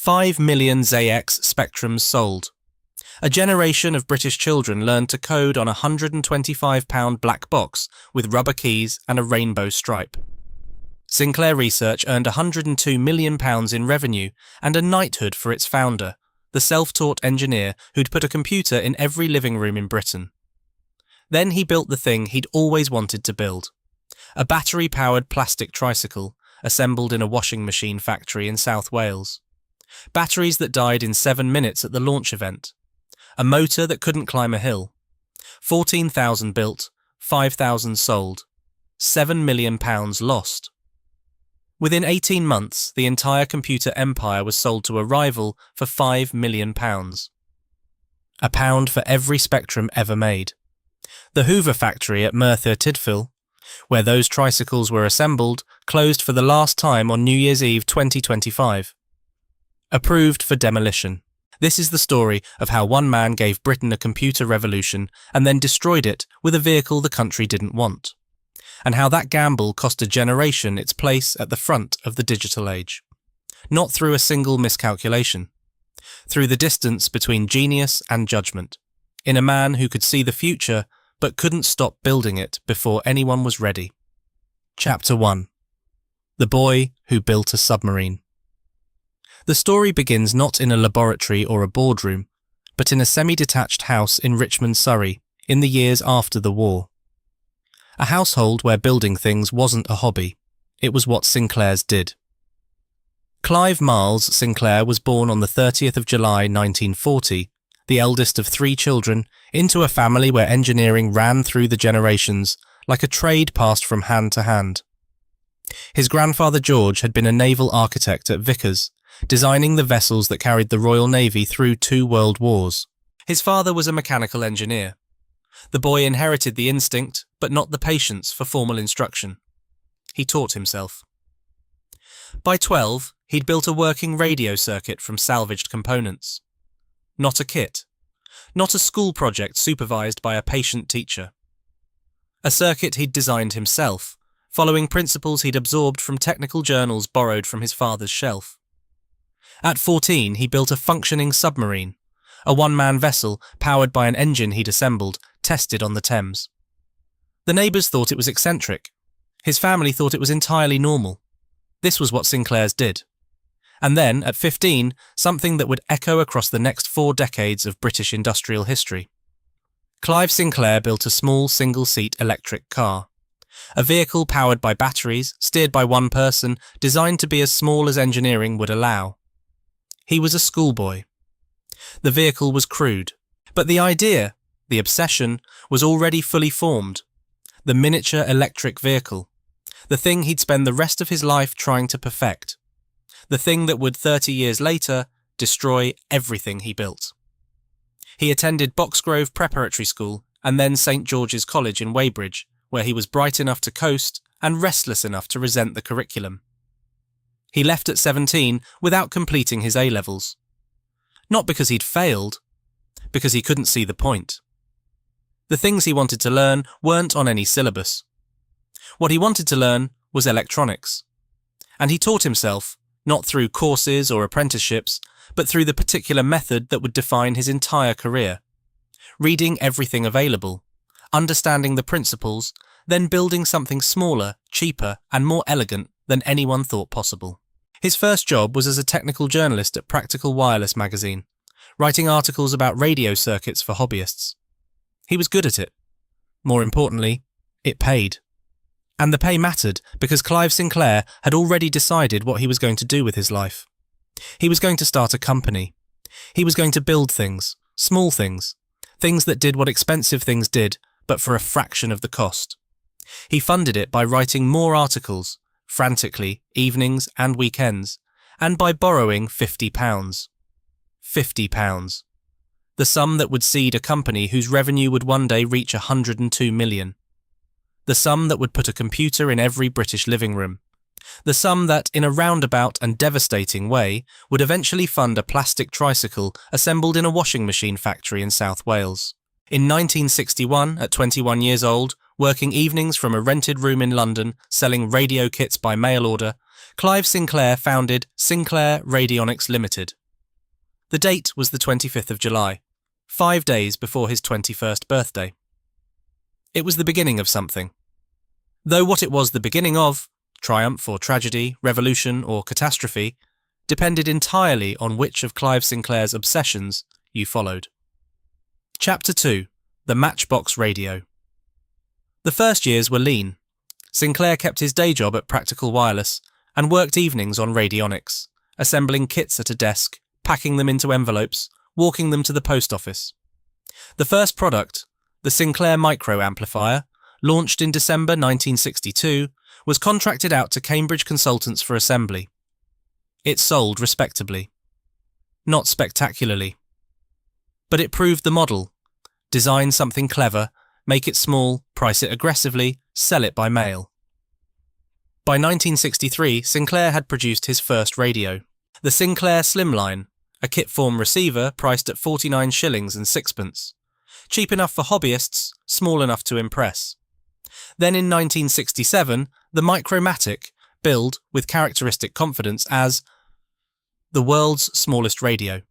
5 million ZX Spectrums sold. A generation of British children learned to code on a £125 black box with rubber keys and a rainbow stripe. Sinclair Research earned £102 million in revenue and a knighthood for its founder, the self-taught engineer who'd put a computer in every living room in Britain. Then he built the thing he'd always wanted to build. A battery-powered plastic tricycle assembled in a washing machine factory in South Wales. Batteries that died in 7 minutes at the launch event. A motor that couldn't climb a hill. 14,000 built, 5,000 sold. £7 million lost. Within 18 months, the entire computer empire was sold to a rival for £5 million. A pound for every Spectrum ever made. The Hoover factory at Merthyr Tydfil, where those tricycles were assembled, closed for the last time on New Year's Eve 2025. Approved for demolition. This is the story of how one man gave Britain a computer revolution and then destroyed it with a vehicle the country didn't want. And how that gamble cost a generation its place at the front of the digital age. Not through a single miscalculation. Through the distance between genius and judgment. In a man who could see the future but couldn't stop building it before anyone was ready. Chapter 1. The Boy Who Built a Submarine. The story begins not in a laboratory or a boardroom, but in a semi-detached house in Richmond, Surrey, in the years after the war. A household where building things wasn't a hobby, it was what Sinclairs did. Clive Miles Sinclair was born on the 30th of July 1940, the eldest of 3 children, into a family where engineering ran through the generations like a trade passed from hand to hand. His grandfather George had been a naval architect at Vickers, designing the vessels that carried the Royal Navy through 2 world wars. His father was a mechanical engineer. The boy inherited the instinct, but not the patience for formal instruction. He taught himself. By 12, he'd built a working radio circuit from salvaged components. Not a kit. Not a school project supervised by a patient teacher. A circuit he'd designed himself, following principles he'd absorbed from technical journals borrowed from his father's shelf. At 14, he built a functioning submarine, a one-man vessel powered by an engine he'd assembled, tested on the Thames. The neighbours thought it was eccentric. His family thought it was entirely normal. This was what Sinclairs did. And then, at 15, something that would echo across the next 4 decades of British industrial history. Clive Sinclair built a small single-seat electric car. A vehicle powered by batteries, steered by one person, designed to be as small as engineering would allow. He was a schoolboy. The vehicle was crude. But the idea, the obsession, was already fully formed. The miniature electric vehicle. The thing he'd spend the rest of his life trying to perfect. The thing that would 30 years later destroy everything he built. He attended Boxgrove Preparatory School and then St George's College in Weybridge, where he was bright enough to coast and restless enough to resent the curriculum. He left at 17 without completing his A-levels. Not because he'd failed, because he couldn't see the point. The things he wanted to learn weren't on any syllabus. What he wanted to learn was electronics. And he taught himself, not through courses or apprenticeships, but through the particular method that would define his entire career. Reading everything available, understanding the principles, then building something smaller, cheaper, and more elegant than anyone thought possible. His first job was as a technical journalist at Practical Wireless magazine, writing articles about radio circuits for hobbyists. He was good at it. More importantly, it paid. And the pay mattered because Clive Sinclair had already decided what he was going to do with his life. He was going to start a company. He was going to build things, small things, things that did what expensive things did, but for a fraction of the cost. He funded it by writing more articles, frantically, evenings and weekends, and by borrowing £50. £50. The sum that would seed a company whose revenue would one day reach 102 million. The sum that would put a computer in every British living room. The sum that, in a roundabout and devastating way, would eventually fund a plastic tricycle assembled in a washing machine factory in South Wales. In 1961, at 21 years old, working evenings from a rented room in London, selling radio kits by mail order, Clive Sinclair founded Sinclair Radionics Limited. The date was the 25th of July, 5 days before his 21st birthday. It was the beginning of something. Though what it was the beginning of, triumph or tragedy, revolution or catastrophe, depended entirely on which of Clive Sinclair's obsessions you followed. Chapter 2. The Matchbox Radio. The first years were lean. Sinclair kept his day job at Practical Wireless and worked evenings on radionics, assembling kits at a desk, packing them into envelopes, walking them to the post office. The first product, the Sinclair Micro Amplifier, launched in December 1962, was contracted out to Cambridge consultants for assembly. It sold respectably. Not spectacularly. But it proved the model. Design something clever, make it small, price it aggressively, sell it by mail. By 1963, Sinclair had produced his first radio, the Sinclair Slimline, a kit-form receiver priced at 49 shillings and sixpence. Cheap enough for hobbyists, small enough to impress. Then in 1967, the Micromatic, billed with characteristic confidence as the world's smallest radio.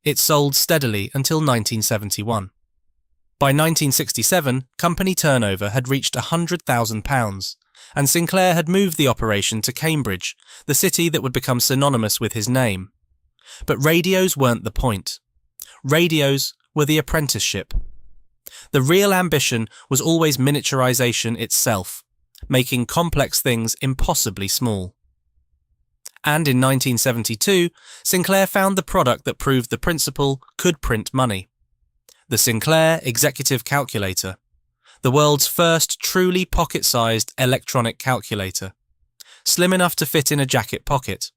It sold steadily until 1971. By 1967, company turnover had reached £100,000, and Sinclair had moved the operation to Cambridge, the city that would become synonymous with his name. But radios weren't the point. Radios were the apprenticeship. The real ambition was always miniaturization itself, making complex things impossibly small. And in 1972, Sinclair found the product that proved the principle could print money. The Sinclair Executive Calculator, the world's first truly pocket-sized electronic calculator, slim enough to fit in a jacket pocket,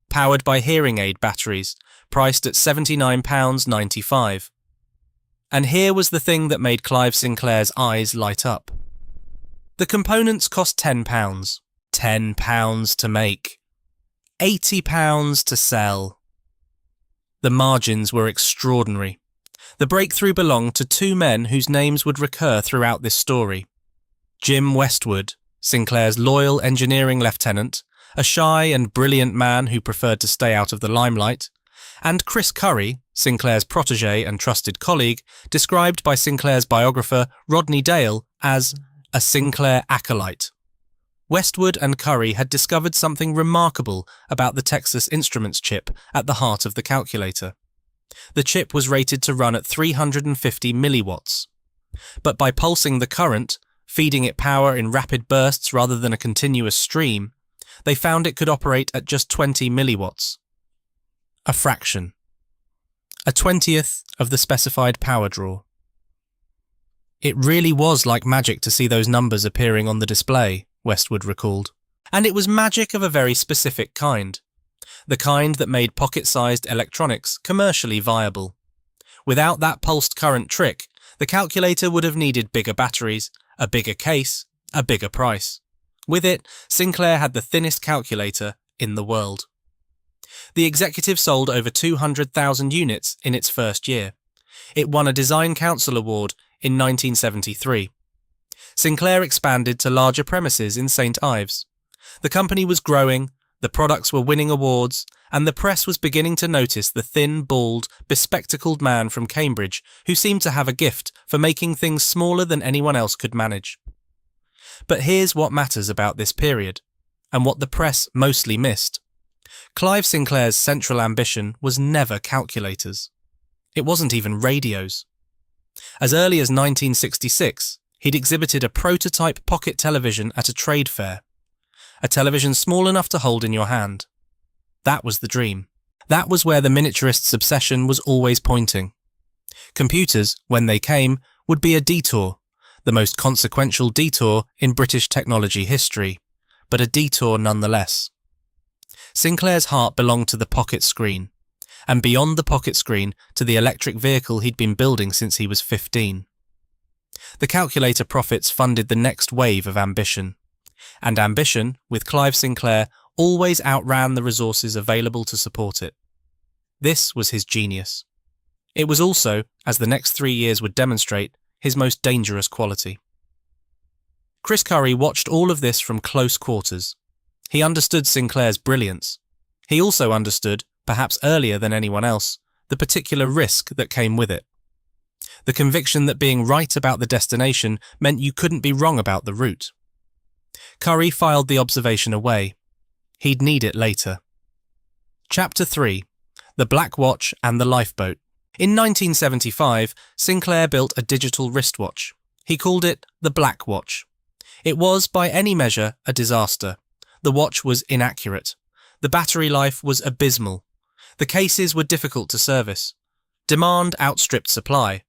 powered by hearing aid batteries, priced at £79.95. And here was the thing that made Clive Sinclair's eyes light up. The components cost £10. £10 to make. £80 to sell. The margins were extraordinary. The breakthrough belonged to two men whose names would recur throughout this story. Jim Westwood, Sinclair's loyal engineering lieutenant, a shy and brilliant man who preferred to stay out of the limelight, and Chris Curry, Sinclair's protégé and trusted colleague, described by Sinclair's biographer Rodney Dale as a Sinclair acolyte. Westwood and Curry had discovered something remarkable about the Texas Instruments chip at the heart of the calculator. The chip was rated to run at 350 milliwatts. But by pulsing the current, feeding it power in rapid bursts rather than a continuous stream, they found it could operate at just 20 milliwatts. A fraction. A 20th of the specified power draw. It really was like magic to see those numbers appearing on the display, Westwood recalled. And it was magic of a very specific kind. The kind that made pocket-sized electronics commercially viable. Without that pulsed current trick, the calculator would have needed bigger batteries, a bigger case, a bigger price. With it, Sinclair had the thinnest calculator in the world. The Executive sold over 200,000 units in its first year. It won a Design Council Award in 1973. Sinclair expanded to larger premises in St. Ives. The company was growing, the products were winning awards, and the press was beginning to notice the thin, bald, bespectacled man from Cambridge who seemed to have a gift for making things smaller than anyone else could manage. But here's what matters about this period, and what the press mostly missed. Clive Sinclair's central ambition was never calculators. It wasn't even radios. As early as 1966, he'd exhibited a prototype pocket television at a trade fair. A television small enough to hold in your hand. That was the dream. That was where the miniaturist's obsession was always pointing. Computers, when they came, would be a detour, the most consequential detour in British technology history, but a detour nonetheless. Sinclair's heart belonged to the pocket screen, and beyond the pocket screen to the electric vehicle he'd been building since he was 15. The calculator profits funded the next wave of ambition. And ambition, with Clive Sinclair, always outran the resources available to support it. This was his genius. It was also, as the next 3 years would demonstrate, his most dangerous quality. Chris Curry watched all of this from close quarters. He understood Sinclair's brilliance. He also understood, perhaps earlier than anyone else, the particular risk that came with it. The conviction that being right about the destination meant you couldn't be wrong about the route. Curry filed the observation away. He'd need it later. Chapter 3. The Black Watch and the Lifeboat. In 1975, Sinclair built a digital wristwatch. He called it the Black Watch. It was, by any measure, a disaster. The watch was inaccurate. The battery life was abysmal. The cases were difficult to service. Demand outstripped supply,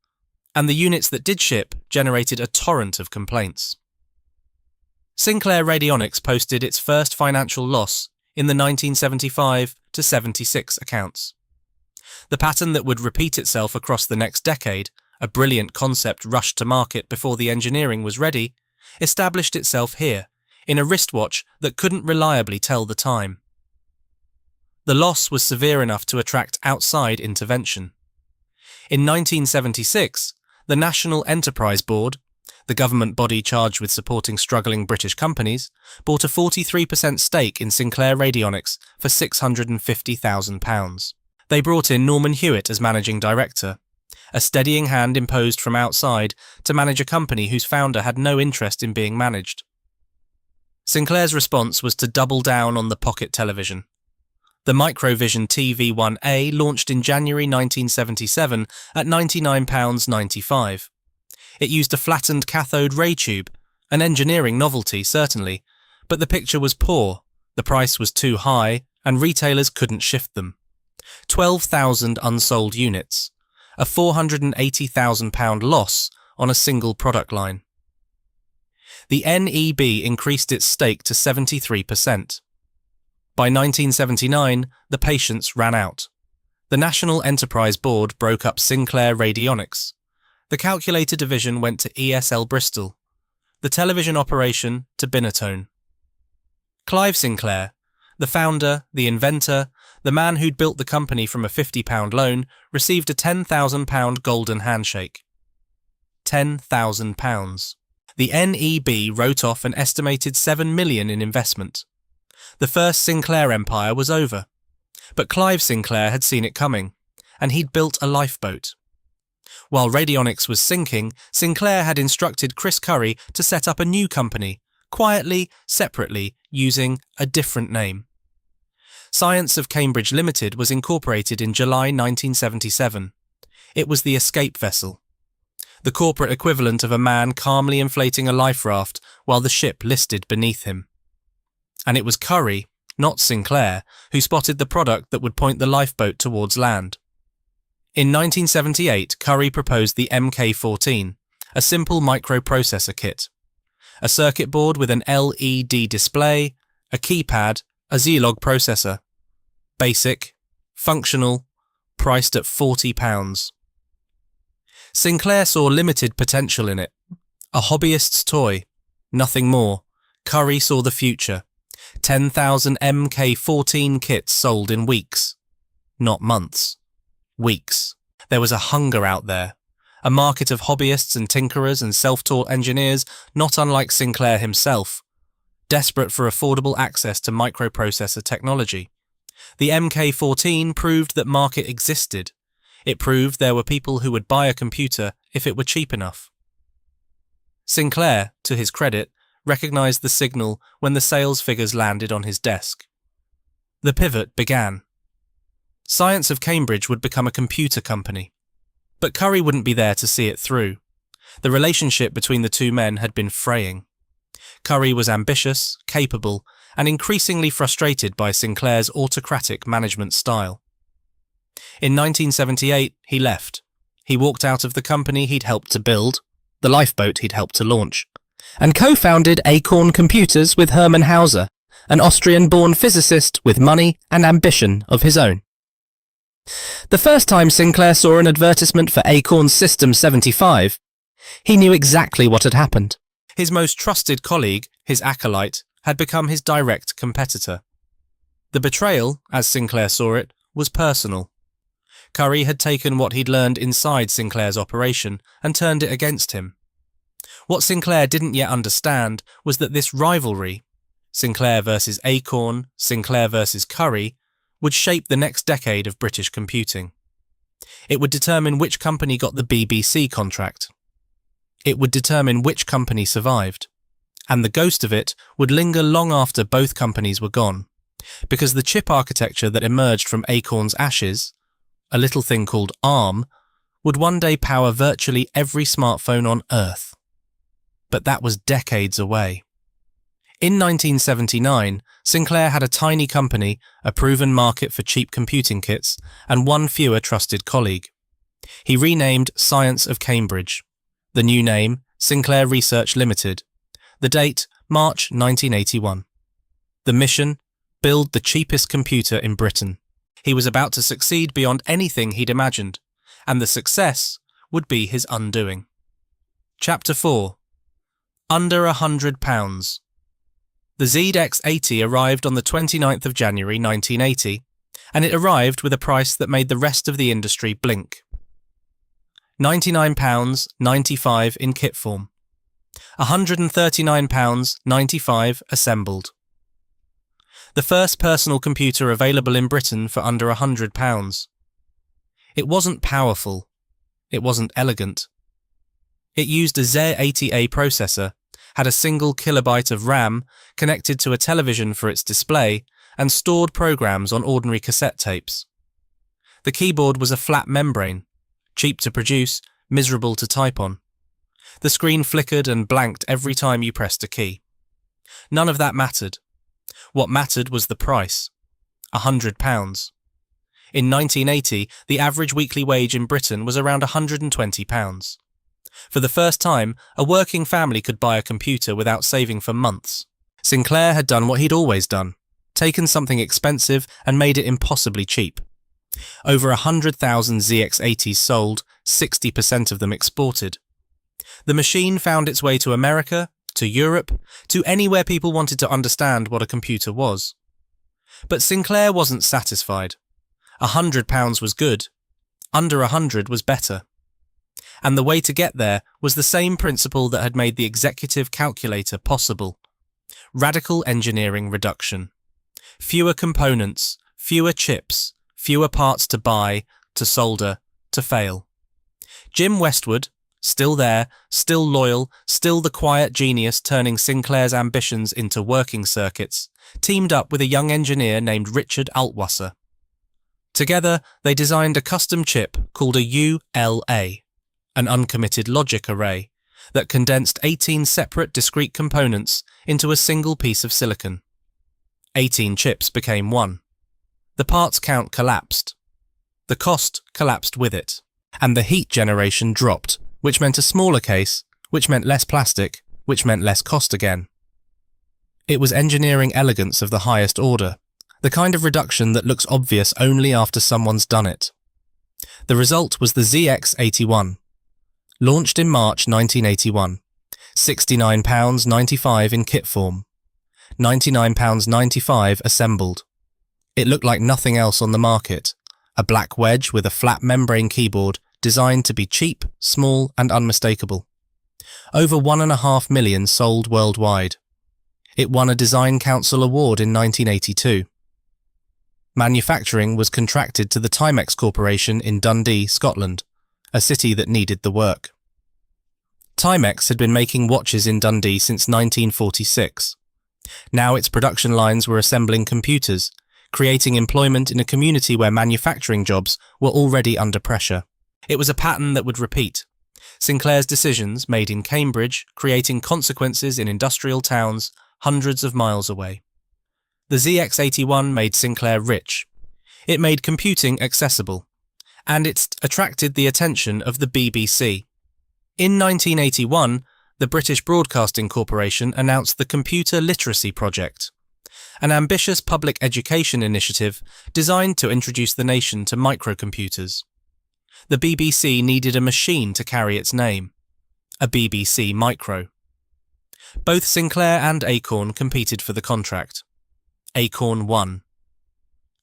and the units that did ship generated a torrent of complaints. Sinclair Radionics posted its first financial loss in the 1975-76 accounts. The pattern that would repeat itself across the next decade, a brilliant concept rushed to market before the engineering was ready, established itself here, in a wristwatch that couldn't reliably tell the time. The loss was severe enough to attract outside intervention. In 1976, the National Enterprise Board, the government body charged with supporting struggling British companies, bought a 43% stake in Sinclair Radionics for £650,000. They brought in Norman Hewitt as managing director, a steadying hand imposed from outside to manage a company whose founder had no interest in being managed. Sinclair's response was to double down on the pocket television. The Microvision TV-1A launched in January 1977 at £99.95. It used a flattened cathode ray tube, an engineering novelty certainly, but the picture was poor, the price was too high, and retailers couldn't shift them. 12,000 unsold units, a £480,000 loss on a single product line. The NEB increased its stake to 73%. By 1979, the patience ran out. The National Enterprise Board broke up Sinclair Radionics. The calculator division went to ESL Bristol, the television operation to Binatone. Clive Sinclair, the founder, the inventor, the man who'd built the company from a £50 loan, received a £10,000 golden handshake. £10,000. The NEB wrote off an estimated $7 million in investment. The first Sinclair empire was over. But Clive Sinclair had seen it coming, and he'd built a lifeboat. While Radionics was sinking, Sinclair had instructed Chris Curry to set up a new company, quietly, separately, using a different name. Science of Cambridge Limited was incorporated in July 1977. It was the escape vessel, the corporate equivalent of a man calmly inflating a life raft while the ship listed beneath him. And it was Curry, not Sinclair, who spotted the product that would point the lifeboat towards land. In 1978, Curry proposed the MK14, a simple microprocessor kit. A circuit board with an LED display, a keypad, a Zilog processor. Basic, functional, priced at £40. Sinclair saw limited potential in it. A hobbyist's toy, nothing more. Curry saw the future. 10,000 MK14 kits sold in weeks. Not months. Weeks. There was a hunger out there. A market of hobbyists and tinkerers and self-taught engineers, not unlike Sinclair himself, desperate for affordable access to microprocessor technology. The MK14 proved that market existed. It proved there were people who would buy a computer if it were cheap enough. Sinclair, to his credit, recognized the signal when the sales figures landed on his desk. The pivot began. Science of Cambridge would become a computer company. But Curry wouldn't be there to see it through. The relationship between the two men had been fraying. Curry was ambitious, capable, and increasingly frustrated by Sinclair's autocratic management style. In 1978, he left. He walked out of the company he'd helped to build, the lifeboat he'd helped to launch, and co-founded Acorn Computers with Hermann Hauser, an Austrian-born physicist with money and ambition of his own. The first time Sinclair saw an advertisement for Acorn's System 75, he knew exactly what had happened. His most trusted colleague, his acolyte, had become his direct competitor. The betrayal, as Sinclair saw it, was personal. Curry had taken what he'd learned inside Sinclair's operation and turned it against him. What Sinclair didn't yet understand was that this rivalry, Sinclair versus Acorn, Sinclair versus Curry, would shape the next decade of British computing. It would determine which company got the BBC contract. It would determine which company survived. And the ghost of it would linger long after both companies were gone, because the chip architecture that emerged from Acorn's ashes, a little thing called ARM, would one day power virtually every smartphone on Earth. But that was decades away. In 1979, Sinclair had a tiny company, a proven market for cheap computing kits, and one fewer trusted colleague. He renamed Science of Cambridge. The new name, Sinclair Research Limited. The date, March 1981. The mission, build the cheapest computer in Britain. He was about to succeed beyond anything he'd imagined, and the success would be his undoing. Chapter 4. Under £100. The ZX80 arrived on the 29th of January 1980, and it arrived with a price that made the rest of the industry blink. £99.95 in kit form. £139.95 assembled. The first personal computer available in Britain for under £100. It wasn't powerful. It wasn't elegant. It used a Z80A processor, had a single kilobyte of RAM connected to a television for its display, and stored programs on ordinary cassette tapes. The keyboard was a flat membrane, cheap to produce, miserable to type on. The screen flickered and blanked every time you pressed a key. None of that mattered. What mattered was the price. £100. In 1980, the average weekly wage in Britain was around £120. For the first time, a working family could buy a computer without saving for months. Sinclair had done what he'd always done, taken something expensive and made it impossibly cheap. Over 100,000 ZX80s sold, 60% of them exported. The machine found its way to America, to Europe, to anywhere people wanted to understand what a computer was. But Sinclair wasn't satisfied. £100 was good. Under 100 was better. And the way to get there was the same principle that had made the executive calculator possible. Radical engineering reduction. Fewer components, fewer chips, fewer parts to buy, to solder, to fail. Jim Westwood, still there, still loyal, still the quiet genius turning Sinclair's ambitions into working circuits, teamed up with a young engineer named Richard Altwasser. Together, they designed a custom chip called a ULA, an uncommitted logic array, that condensed 18 separate discrete components into a single piece of silicon. 18 chips became one. The parts count collapsed. The cost collapsed with it. And the heat generation dropped, which meant a smaller case, which meant less plastic, which meant less cost again. It was engineering elegance of the highest order, the kind of reduction that looks obvious only after someone's done it. The result was the ZX81. Launched in March 1981, £69.95 in kit form, £99.95 assembled. It looked like nothing else on the market, a black wedge with a flat membrane keyboard designed to be cheap, small and unmistakable. Over 1.5 million sold worldwide. It won a Design Council Award in 1982. Manufacturing was contracted to the Timex Corporation in Dundee, Scotland, a city that needed the work. Timex had been making watches in Dundee since 1946. Now its production lines were assembling computers, creating employment in a community where manufacturing jobs were already under pressure. It was a pattern that would repeat. Sinclair's decisions, made in Cambridge, creating consequences in industrial towns hundreds of miles away. The ZX81 made Sinclair rich. It made computing accessible. And it attracted the attention of the BBC. In 1981, the British Broadcasting Corporation announced the Computer Literacy Project, an ambitious public education initiative designed to introduce the nation to microcomputers. The BBC needed a machine to carry its name, a BBC Micro. Both Sinclair and Acorn competed for the contract. Acorn won.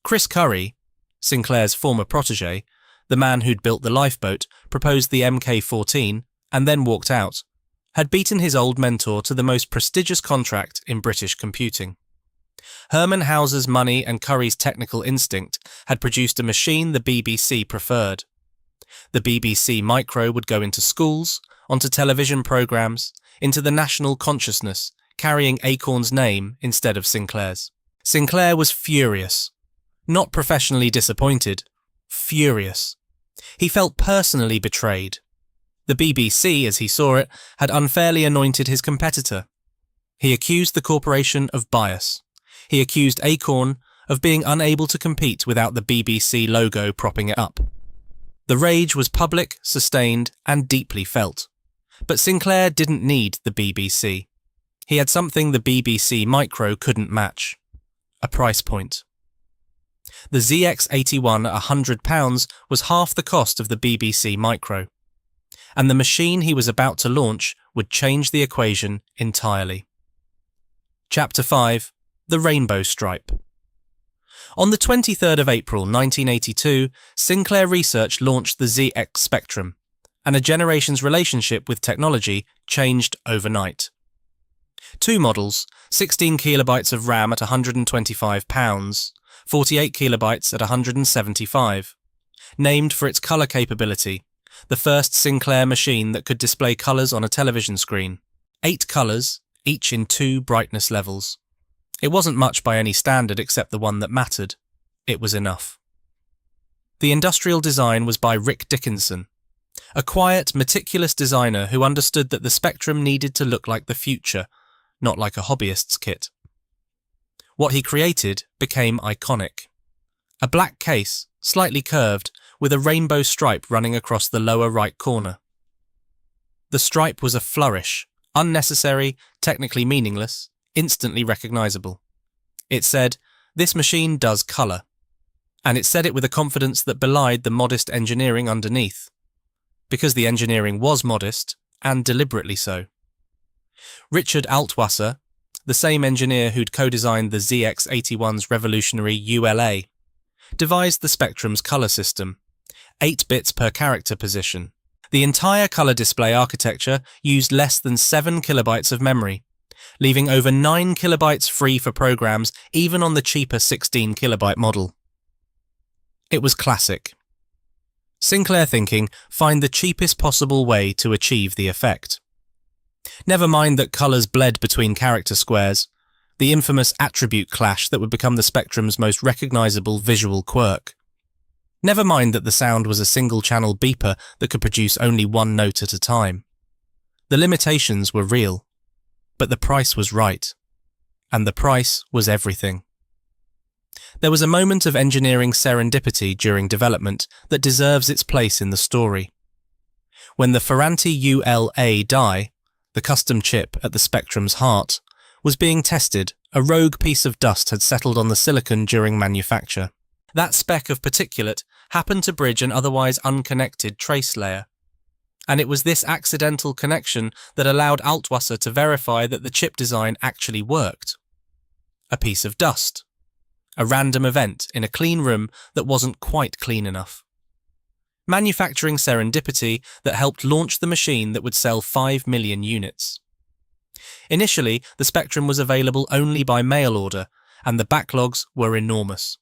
Chris Curry, Sinclair's former protégé, the man who'd built the lifeboat, proposed the MK14 and then walked out, had beaten his old mentor to the most prestigious contract in British computing. Herman Hauser's money and Curry's technical instinct had produced a machine the BBC preferred. The BBC Micro would go into schools, onto television programmes, into the national consciousness, carrying Acorn's name instead of Sinclair's. Sinclair was furious. Not professionally disappointed, furious. He felt personally betrayed. The BBC, as he saw it, had unfairly anointed his competitor. He accused the corporation of bias. He accused Acorn of being unable to compete without the BBC logo propping it up. The rage was public, sustained, and deeply felt. But Sinclair didn't need the BBC. He had something the BBC Micro couldn't match: a price point. The ZX81 at £100 was half the cost of the BBC Micro, and the machine he was about to launch would change the equation entirely. Chapter 5: The Rainbow Stripe. On the 23rd of April 1982, Sinclair Research launched the ZX Spectrum, and a generation's relationship with technology changed overnight. Two models, 16 kilobytes of RAM at £125, 48 kilobytes at £175, named for its colour capability, the first Sinclair machine that could display colours on a television screen. 8 colours, each in 2 brightness levels. It wasn't much by any standard except the one that mattered. It was enough. The industrial design was by Rick Dickinson, a quiet, meticulous designer who understood that the Spectrum needed to look like the future, not like a hobbyist's kit. What he created became iconic. A black case, slightly curved, with a rainbow stripe running across the lower right corner. The stripe was a flourish, unnecessary, technically meaningless, instantly recognisable. It said, "This machine does colour," and it said it with a confidence that belied the modest engineering underneath. Because the engineering was modest, and deliberately so. Richard Altwasser, the same engineer who'd co-designed the ZX81's revolutionary ULA, devised the Spectrum's colour system, 8 bits per character position. The entire colour display architecture used less than 7 kilobytes of memory, leaving over 9 kilobytes free for programs even on the cheaper 16 kilobyte model. It was classic. Sinclair thinking, find the cheapest possible way to achieve the effect. Never mind that colours bled between character squares, the infamous attribute clash that would become the Spectrum's most recognisable visual quirk. Never mind that the sound was a single-channel beeper that could produce only 1 note at a time. The limitations were real, but the price was right, and the price was everything. There was a moment of engineering serendipity during development that deserves its place in the story. When the Ferranti ULA die, the custom chip at the Spectrum's heart, was being tested, a rogue piece of dust had settled on the silicon during manufacture. That speck of particulate happened to bridge an otherwise unconnected trace layer. And it was this accidental connection that allowed Altwasser to verify that the chip design actually worked. A piece of dust. A random event in a clean room that wasn't quite clean enough. Manufacturing serendipity that helped launch the machine that would sell 5 million units. Initially, the Spectrum was available only by mail order, and the backlogs were enormous.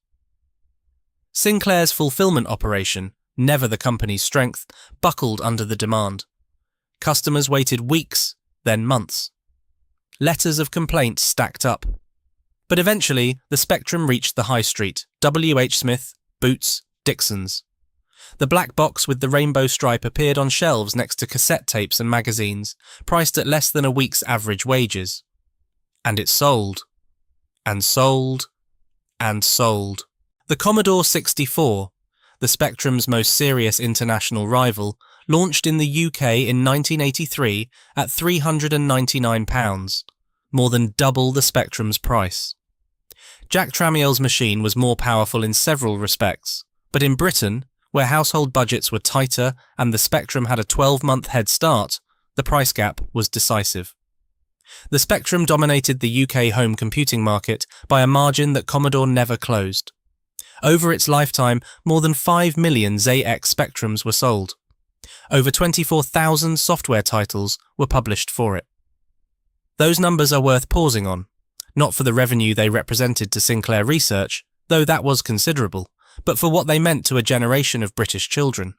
Sinclair's fulfillment operation, never the company's strength, buckled under the demand. Customers waited weeks, then months. Letters of complaint stacked up. But eventually, the Spectrum reached the high street, W.H. Smith, Boots, Dixon's. The black box with the rainbow stripe appeared on shelves next to cassette tapes and magazines, priced at less than a week's average wages. And it sold. And sold. And sold. The Commodore 64, the Spectrum's most serious international rival, launched in the UK in 1983 at £399, more than double the Spectrum's price. Jack Tramiel's machine was more powerful in several respects, but in Britain, where household budgets were tighter and the Spectrum had a 12-month head start, the price gap was decisive. The Spectrum dominated the UK home computing market by a margin that Commodore never closed. Over its lifetime, more than 5 million ZX Spectrums were sold. Over 24,000 software titles were published for it. Those numbers are worth pausing on, not for the revenue they represented to Sinclair Research, though that was considerable, but for what they meant to a generation of British children.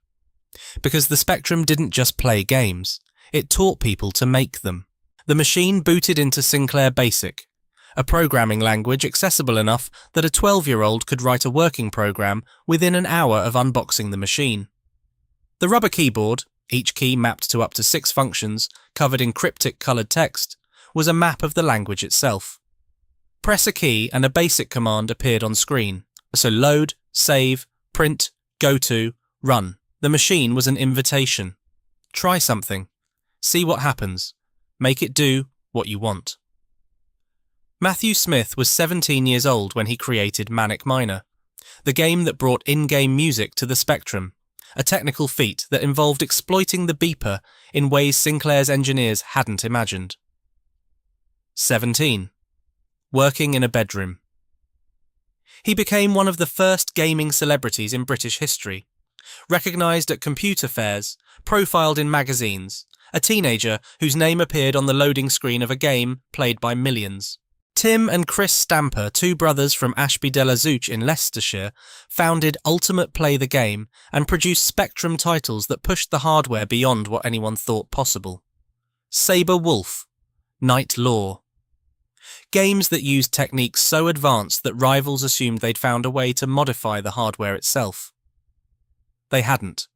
Because the Spectrum didn't just play games, it taught people to make them. The machine booted into Sinclair Basic, a programming language accessible enough that a 12-year-old could write a working program within an hour of unboxing the machine. The rubber keyboard, each key mapped to up to 6 functions, covered in cryptic coloured text, was a map of the language itself. Press a key and a basic command appeared on screen, so load, save, print, go to, run. The machine was an invitation. Try something. See what happens. Make it do what you want. Matthew Smith was 17 years old when he created Manic Miner, the game that brought in-game music to the Spectrum, a technical feat that involved exploiting the beeper in ways Sinclair's engineers hadn't imagined. 17. Working in a bedroom. He became one of the first gaming celebrities in British history, recognised at computer fairs, profiled in magazines, a teenager whose name appeared on the loading screen of a game played by millions. Tim and Chris Stamper, two brothers from Ashby-de-la-Zouch in Leicestershire, founded Ultimate Play the Game and produced Spectrum titles that pushed the hardware beyond what anyone thought possible. Sabre Wolf, Night Law. Games that used techniques so advanced that rivals assumed they'd found a way to modify the hardware itself. They hadn't.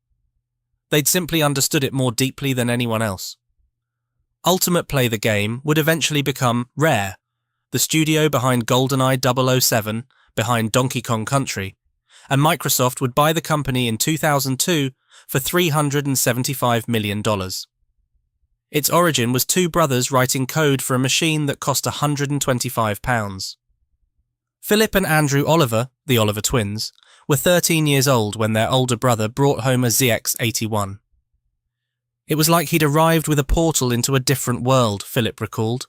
They'd simply understood it more deeply than anyone else. Ultimate Play the Game would eventually become Rare, the studio behind GoldenEye 007, behind Donkey Kong Country, and Microsoft would buy the company in 2002 for $375 million. Its origin was two brothers writing code for a machine that cost £125. Philip and Andrew Oliver, the Oliver twins, were 13 years old when their older brother brought home a ZX81. It was like he'd arrived with a portal into a different world, Philip recalled.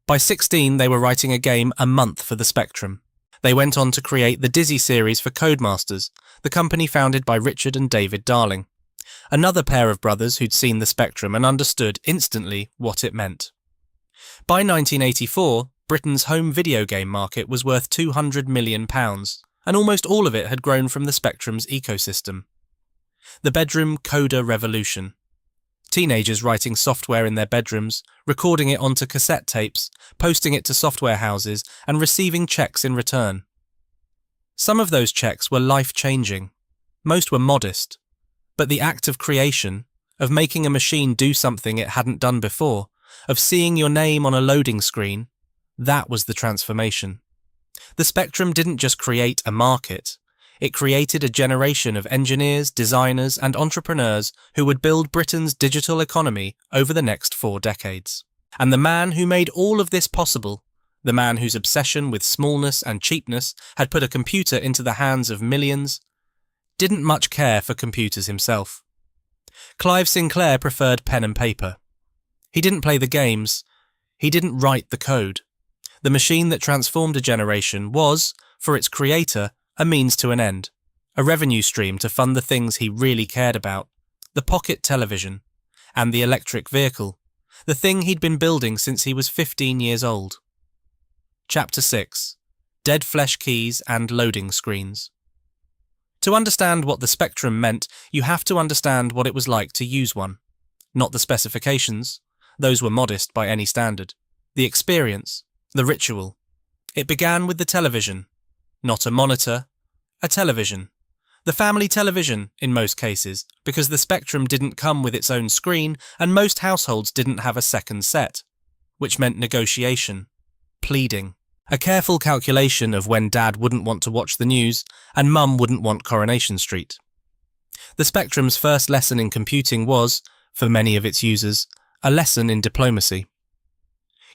By 16, they were writing a game a month for the Spectrum. They went on to create the Dizzy series for Codemasters, the company founded by Richard and David Darling, another pair of brothers who'd seen the Spectrum and understood instantly what it meant. By 1984, Britain's home video game market was worth £200 million, and almost all of it had grown from the Spectrum's ecosystem. The bedroom coder revolution. Teenagers writing software in their bedrooms, recording it onto cassette tapes, posting it to software houses, and receiving checks in return. Some of those checks were life-changing. Most were modest. But the act of creation, of making a machine do something it hadn't done before, of seeing your name on a loading screen, that was the transformation. The Spectrum didn't just create a market. It created a generation of engineers, designers, and entrepreneurs who would build Britain's digital economy over the next 4 decades. And the man who made all of this possible, the man whose obsession with smallness and cheapness had put a computer into the hands of millions, didn't much care for computers himself. Clive Sinclair preferred pen and paper. He didn't play the games. He didn't write the code. The machine that transformed a generation was, for its creator, a means to an end, a revenue stream to fund the things he really cared about, the pocket television, and the electric vehicle, the thing he'd been building since he was 15 years old. Chapter 6. Dead Flesh Keys and Loading Screens. To understand what the Spectrum meant, you have to understand what it was like to use one. Not the specifications, those were modest by any standard. The experience, the ritual. It began with the television. Not a monitor, a television. The family television, in most cases, because the Spectrum didn't come with its own screen and most households didn't have a second set, which meant negotiation, pleading, a careful calculation of when Dad wouldn't want to watch the news and Mum wouldn't want Coronation Street. The Spectrum's first lesson in computing was, for many of its users, a lesson in diplomacy.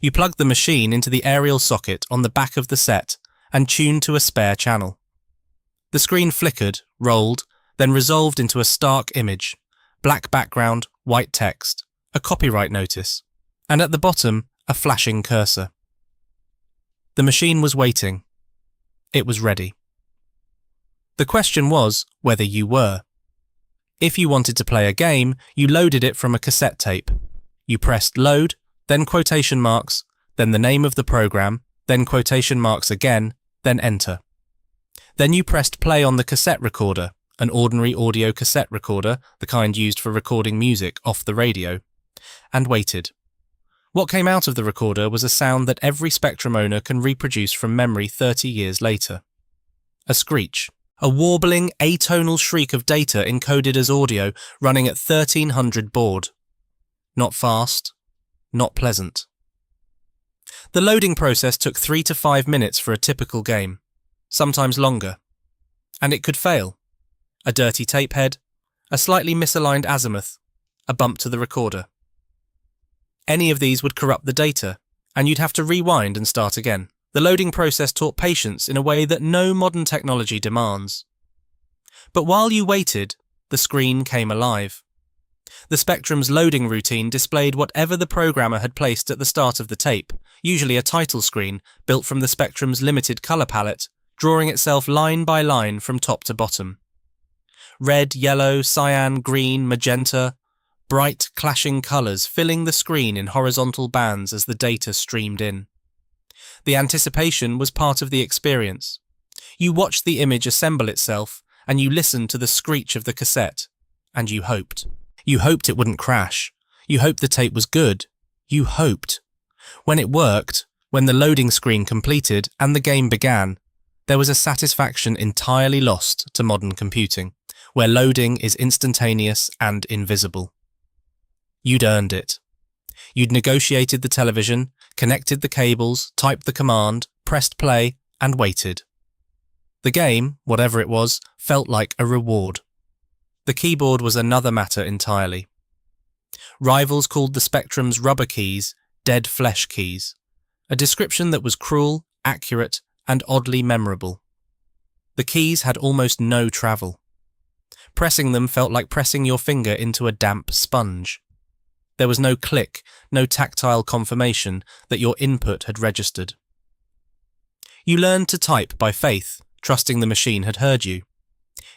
You plugged the machine into the aerial socket on the back of the set and tuned to a spare channel. The screen flickered, rolled, then resolved into a stark image, black background, white text, a copyright notice, and at the bottom, a flashing cursor. The machine was waiting. It was ready. The question was whether you were. If you wanted to play a game, you loaded it from a cassette tape. You pressed load, then quotation marks, then the name of the program, then quotation marks again, then enter. Then you pressed play on the cassette recorder, an ordinary audio cassette recorder, the kind used for recording music off the radio, and waited. What came out of the recorder was a sound that every Spectrum owner can reproduce from memory 30 years later. A screech. A warbling, atonal shriek of data encoded as audio running at 1300 baud. Not fast, not pleasant. The loading process took 3 to 5 minutes for a typical game, sometimes longer. And it could fail. A dirty tape head, a slightly misaligned azimuth, a bump to the recorder. Any of these would corrupt the data, and you'd have to rewind and start again. The loading process taught patience in a way that no modern technology demands. But while you waited, the screen came alive. The Spectrum's loading routine displayed whatever the programmer had placed at the start of the tape, usually a title screen built from the Spectrum's limited colour palette, drawing itself line by line from top to bottom. Red, yellow, cyan, green, magenta, bright clashing colours filling the screen in horizontal bands as the data streamed in. The anticipation was part of the experience. You watched the image assemble itself, and you listened to the screech of the cassette, and you hoped. You hoped it wouldn't crash. You hoped the tape was good. You hoped. When it worked, when the loading screen completed and the game began, there was a satisfaction entirely lost to modern computing, where loading is instantaneous and invisible. You'd earned it. You'd negotiated the television, connected the cables, typed the command, pressed play, and waited. The game, whatever it was, felt like a reward. The keyboard was another matter entirely. Rivals called the Spectrum's rubber keys dead flesh keys, a description that was cruel, accurate, and oddly memorable. The keys had almost no travel. Pressing them felt like pressing your finger into a damp sponge. There was no click, no tactile confirmation that your input had registered. You learned to type by faith, trusting the machine had heard you.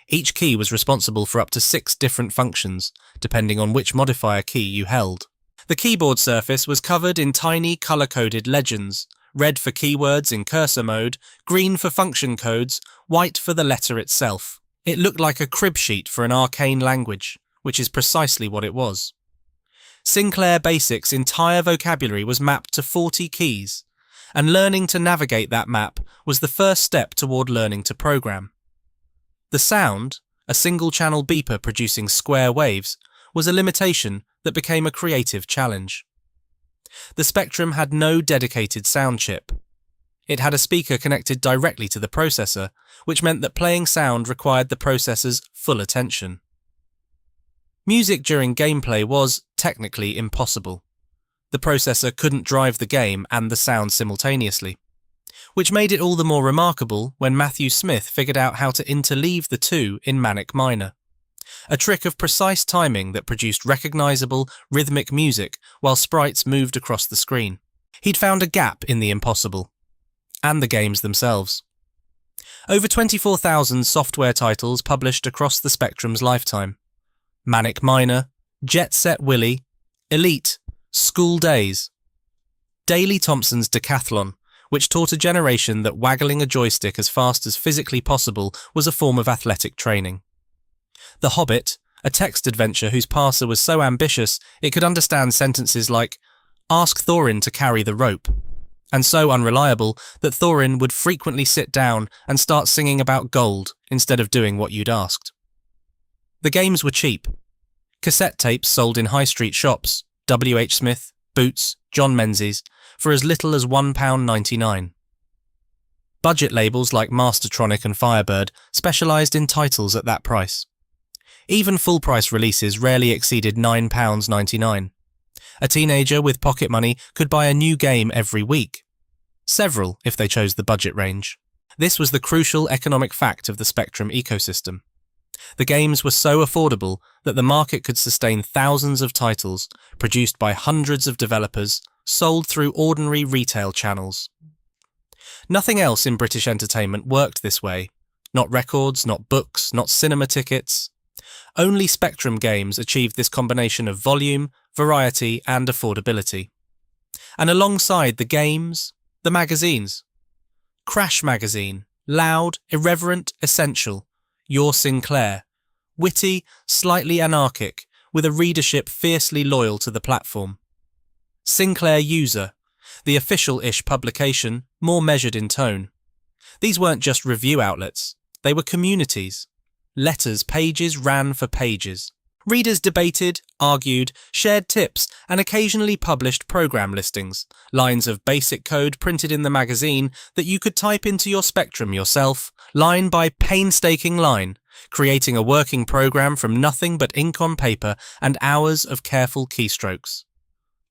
Each key was responsible for up to 6 different functions, depending on which modifier key you held. The keyboard surface was covered in tiny colour-coded legends, red for keywords in cursor mode, green for function codes, white for the letter itself. It looked like a crib sheet for an arcane language, which is precisely what it was. Sinclair Basic's entire vocabulary was mapped to 40 keys, and learning to navigate that map was the first step toward learning to program. The sound, a single-channel beeper producing square waves, was a limitation that became a creative challenge. The Spectrum had no dedicated sound chip. It had a speaker connected directly to the processor, which meant that playing sound required the processor's full attention. Music during gameplay was, technically, impossible. The processor couldn't drive the game and the sound simultaneously, which made it all the more remarkable when Matthew Smith figured out how to interleave the two in Manic Minor, a trick of precise timing that produced recognisable, rhythmic music while sprites moved across the screen. He'd found a gap in the impossible, and the games themselves. Over 24,000 software titles published across the Spectrum's lifetime. Manic Minor, Jet Set Willy, Elite, School Days. Daley Thompson's Decathlon, which taught a generation that waggling a joystick as fast as physically possible was a form of athletic training. The Hobbit, a text adventure whose parser was so ambitious it could understand sentences like, "Ask Thorin to carry the rope," and so unreliable that Thorin would frequently sit down and start singing about gold instead of doing what you'd asked. The games were cheap. Cassette tapes sold in high street shops, W.H. Smith, Boots, John Menzies, for as little as £1.99. Budget labels like Mastertronic and Firebird specialised in titles at that price. Even full-price releases rarely exceeded £9.99. A teenager with pocket money could buy a new game every week. Several, if they chose the budget range. This was the crucial economic fact of the Spectrum ecosystem. The games were so affordable that the market could sustain thousands of titles, produced by hundreds of developers, sold through ordinary retail channels. Nothing else in British entertainment worked this way. Not records, not books, not cinema tickets. Only Spectrum games achieved this combination of volume, variety, and affordability. And alongside the games, the magazines. Crash Magazine, loud, irreverent, essential. Your Sinclair. Witty, slightly anarchic, with a readership fiercely loyal to the platform. Sinclair User, the official-ish publication, more measured in tone. These weren't just review outlets, they were communities. Letters, pages ran for pages. Readers debated, argued, shared tips, and occasionally published program listings, lines of basic code printed in the magazine that you could type into your Spectrum yourself, line by painstaking line, creating a working program from nothing but ink on paper and hours of careful keystrokes.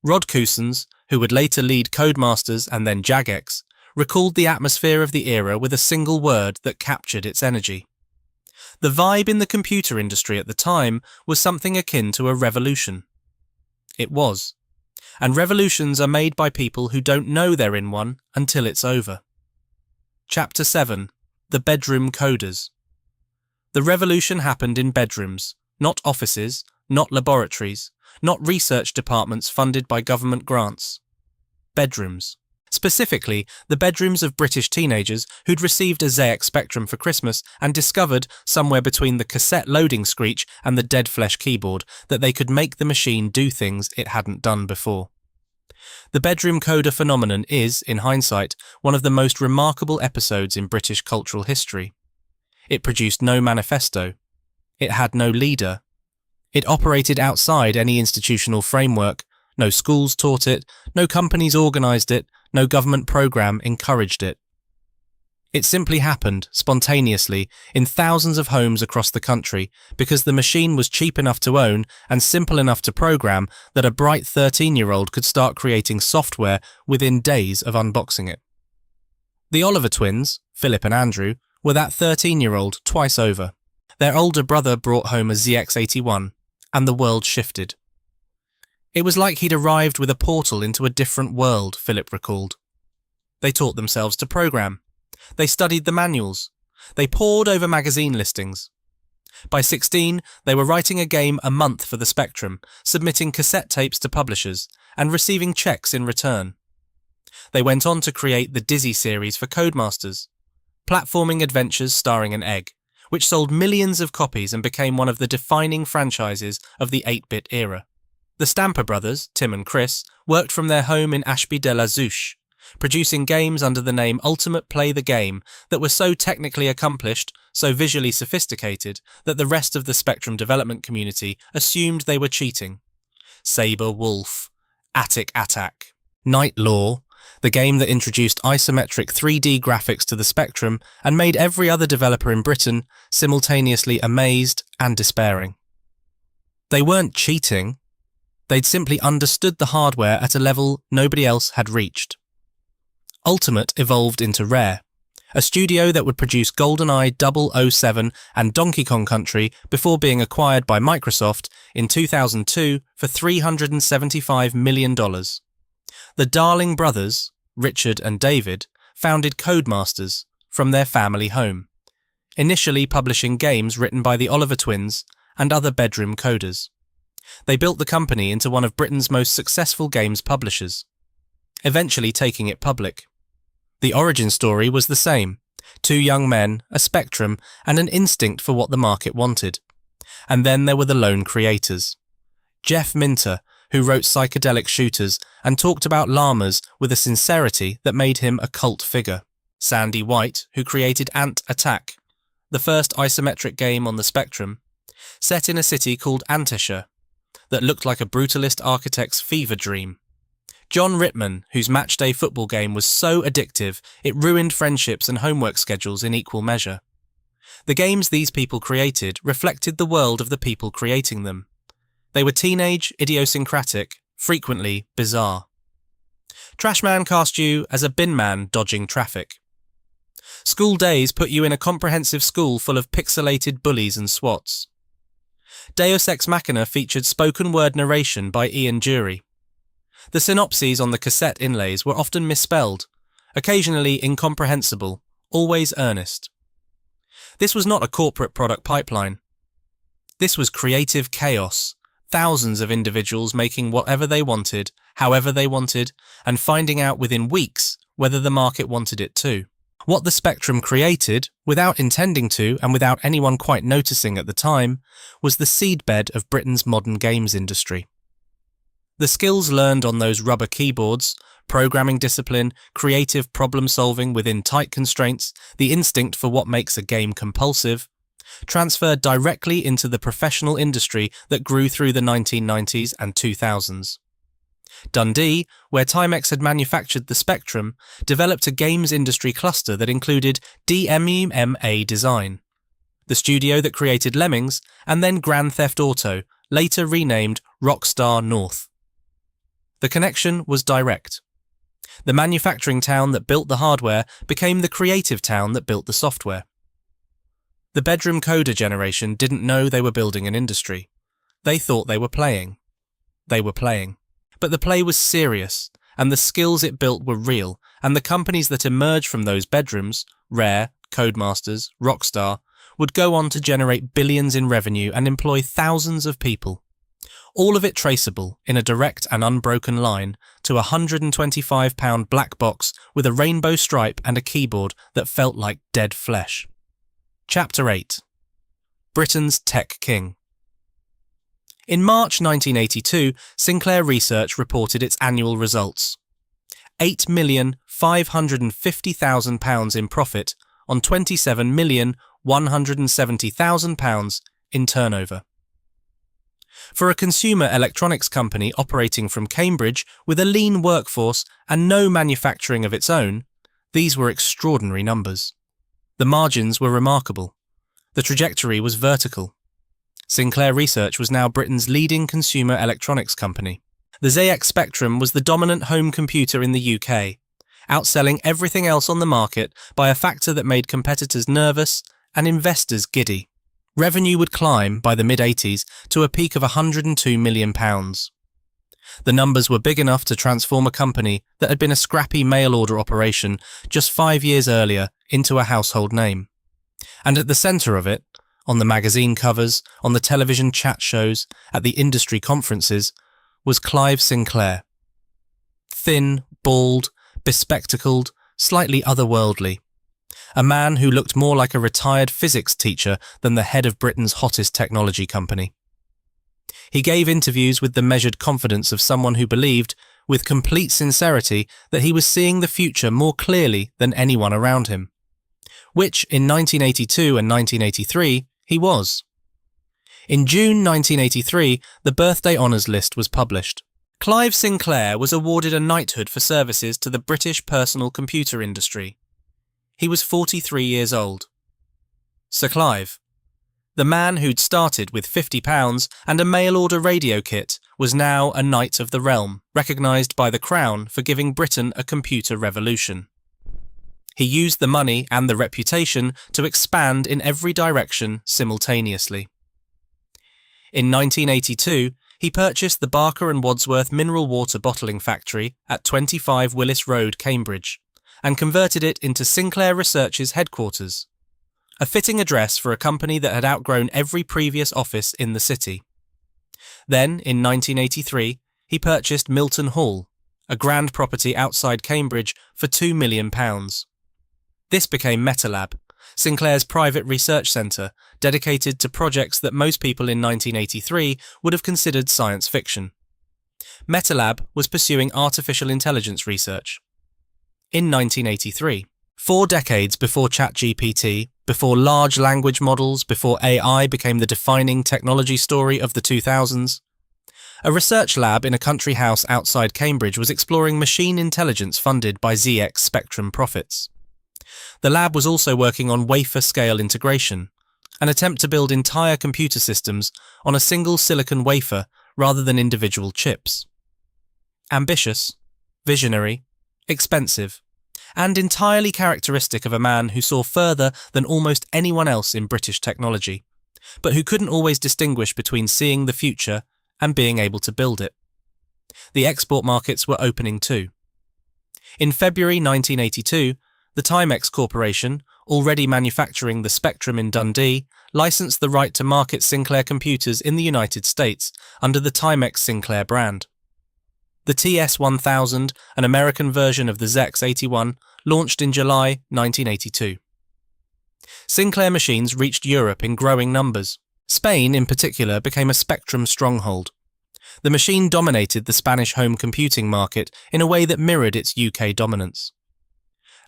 Rod Cousins, who would later lead Codemasters and then Jagex, recalled the atmosphere of the era with a single word that captured its energy. The vibe in the computer industry at the time was something akin to a revolution. It was. And revolutions are made by people who don't know they're in one until it's over. Chapter 7. The Bedroom Coders. The revolution happened in bedrooms, not offices, not laboratories, not research departments funded by government grants. Bedrooms. Specifically, the bedrooms of British teenagers who'd received a ZX Spectrum for Christmas and discovered, somewhere between the cassette loading screech and the dead flesh keyboard, that they could make the machine do things it hadn't done before. The bedroom coder phenomenon is, in hindsight, one of the most remarkable episodes in British cultural history. It produced no manifesto. It had no leader. It operated outside any institutional framework. No schools taught it, no companies organised it, no government programme encouraged it. It simply happened, spontaneously, in thousands of homes across the country because the machine was cheap enough to own and simple enough to program that a bright 13-year-old could start creating software within days of unboxing it. The Oliver twins, Philip and Andrew, were that 13-year-old twice over. Their older brother brought home a ZX81, and the world shifted. It was like he'd arrived with a portal into a different world, Philip recalled. They taught themselves to program. They studied the manuals. They pored over magazine listings. By 16, they were writing a game a month for the Spectrum, submitting cassette tapes to publishers, and receiving checks in return. They went on to create the Dizzy series for Codemasters, platforming adventures starring an egg, which sold millions of copies and became one of the defining franchises of the 8-bit era. The Stamper brothers, Tim and Chris, worked from their home in Ashby-de-la-Zouch, producing games under the name Ultimate Play the Game that were so technically accomplished, so visually sophisticated, that the rest of the Spectrum development community assumed they were cheating. Saber Wolf, Attic Attack, Night Law, the game that introduced isometric 3D graphics to the Spectrum and made every other developer in Britain simultaneously amazed and despairing. They weren't cheating. They'd simply understood the hardware at a level nobody else had reached. Ultimate evolved into Rare, a studio that would produce GoldenEye 007 and Donkey Kong Country before being acquired by Microsoft in 2002 for $375 million. The Darling brothers, Richard and David, founded Codemasters from their family home, initially publishing games written by the Oliver twins and other bedroom coders. They built the company into one of Britain's most successful games publishers, eventually taking it public. The origin story was the same: 2 young men, a Spectrum, and an instinct for what the market wanted. And then there were the lone creators. Jeff Minter, who wrote psychedelic shooters and talked about llamas with a sincerity that made him a cult figure. Sandy White, who created Ant Attack, the first isometric game on the Spectrum, set in a city called Antishire, that looked like a brutalist architect's fever dream. John Rittman, whose matchday football game was so addictive it ruined friendships and homework schedules in equal measure. The games these people created reflected the world of the people creating them. They were teenage, idiosyncratic, frequently bizarre. Trashman cast you as a bin man dodging traffic. School Days put you in a comprehensive school full of pixelated bullies and swats. Deus Ex Machina featured spoken-word narration by Ian Dury. The synopses on the cassette inlays were often misspelled, occasionally incomprehensible, always earnest. This was not a corporate product pipeline. This was creative chaos, thousands of individuals making whatever they wanted, however they wanted, and finding out within weeks whether the market wanted it too. What the Spectrum created, without intending to and without anyone quite noticing at the time, was the seedbed of Britain's modern games industry. The skills learned on those rubber keyboards, programming discipline, creative problem-solving within tight constraints, the instinct for what makes a game compulsive, transferred directly into the professional industry that grew through the 1990s and 2000s. Dundee, where Timex had manufactured the Spectrum, developed a games industry cluster that included DMEMA Design, the studio that created Lemmings, and then Grand Theft Auto, later renamed Rockstar North. The connection was direct. The manufacturing town that built the hardware became the creative town that built the software. The bedroom coder generation didn't know they were building an industry. They thought they were playing. They were playing. But the play was serious, and the skills it built were real, and the companies that emerged from those bedrooms, Rare, Codemasters, Rockstar, would go on to generate billions in revenue and employ thousands of people. All of it traceable, in a direct and unbroken line, to a £125 black box with a rainbow stripe and a keyboard that felt like dead flesh. Chapter 8. Britain's Tech King. In March 1982, Sinclair Research reported its annual results. £8,550,000 in profit on £27,170,000 in turnover. For a consumer electronics company operating from Cambridge with a lean workforce and no manufacturing of its own, these were extraordinary numbers. The margins were remarkable. The trajectory was vertical. Sinclair Research was now Britain's leading consumer electronics company. The ZX Spectrum was the dominant home computer in the UK, outselling everything else on the market by a factor that made competitors nervous and investors giddy. Revenue would climb, by the mid-80s, to a peak of £102 million. The numbers were big enough to transform a company that had been a scrappy mail-order operation just 5 years earlier into a household name. And at the centre of it, on the magazine covers, on the television chat shows, at the industry conferences, was Clive Sinclair. Thin, bald, bespectacled, slightly otherworldly. A man who looked more like a retired physics teacher than the head of Britain's hottest technology company. He gave interviews with the measured confidence of someone who believed, with complete sincerity, that he was seeing the future more clearly than anyone around him. Which, in 1982 and 1983, he was. In June 1983, the birthday honours list was published. Clive Sinclair was awarded a knighthood for services to the British personal computer industry. He was 43 years old. Sir Clive, the man who'd started with £50 and a mail-order radio kit, was now a Knight of the Realm, recognised by the Crown for giving Britain a computer revolution. He used the money and the reputation to expand in every direction simultaneously. In 1982, he purchased the Barker & Wadsworth mineral water bottling factory at 25 Willis Road, Cambridge, and converted it into Sinclair Research's headquarters, a fitting address for a company that had outgrown every previous office in the city. Then, in 1983, he purchased Milton Hall, a grand property outside Cambridge, for £2 million. This became Metalab, Sinclair's private research centre, dedicated to projects that most people in 1983 would have considered science fiction. Metalab was pursuing artificial intelligence research. In 1983, 4 decades before ChatGPT, before large language models, before AI became the defining technology story of the 2000s, a research lab in a country house outside Cambridge was exploring machine intelligence funded by ZX Spectrum profits. The lab was also working on wafer-scale integration, an attempt to build entire computer systems on a single silicon wafer rather than individual chips. Ambitious, visionary, expensive, and entirely characteristic of a man who saw further than almost anyone else in British technology, but who couldn't always distinguish between seeing the future and being able to build it. The export markets were opening too. In February 1982, the Timex Corporation, already manufacturing the Spectrum in Dundee, licensed the right to market Sinclair computers in the United States under the Timex Sinclair brand. The TS-1000, an American version of the ZX-81, launched in July 1982. Sinclair machines reached Europe in growing numbers. Spain, in particular, became a Spectrum stronghold. The machine dominated the Spanish home computing market in a way that mirrored its UK dominance.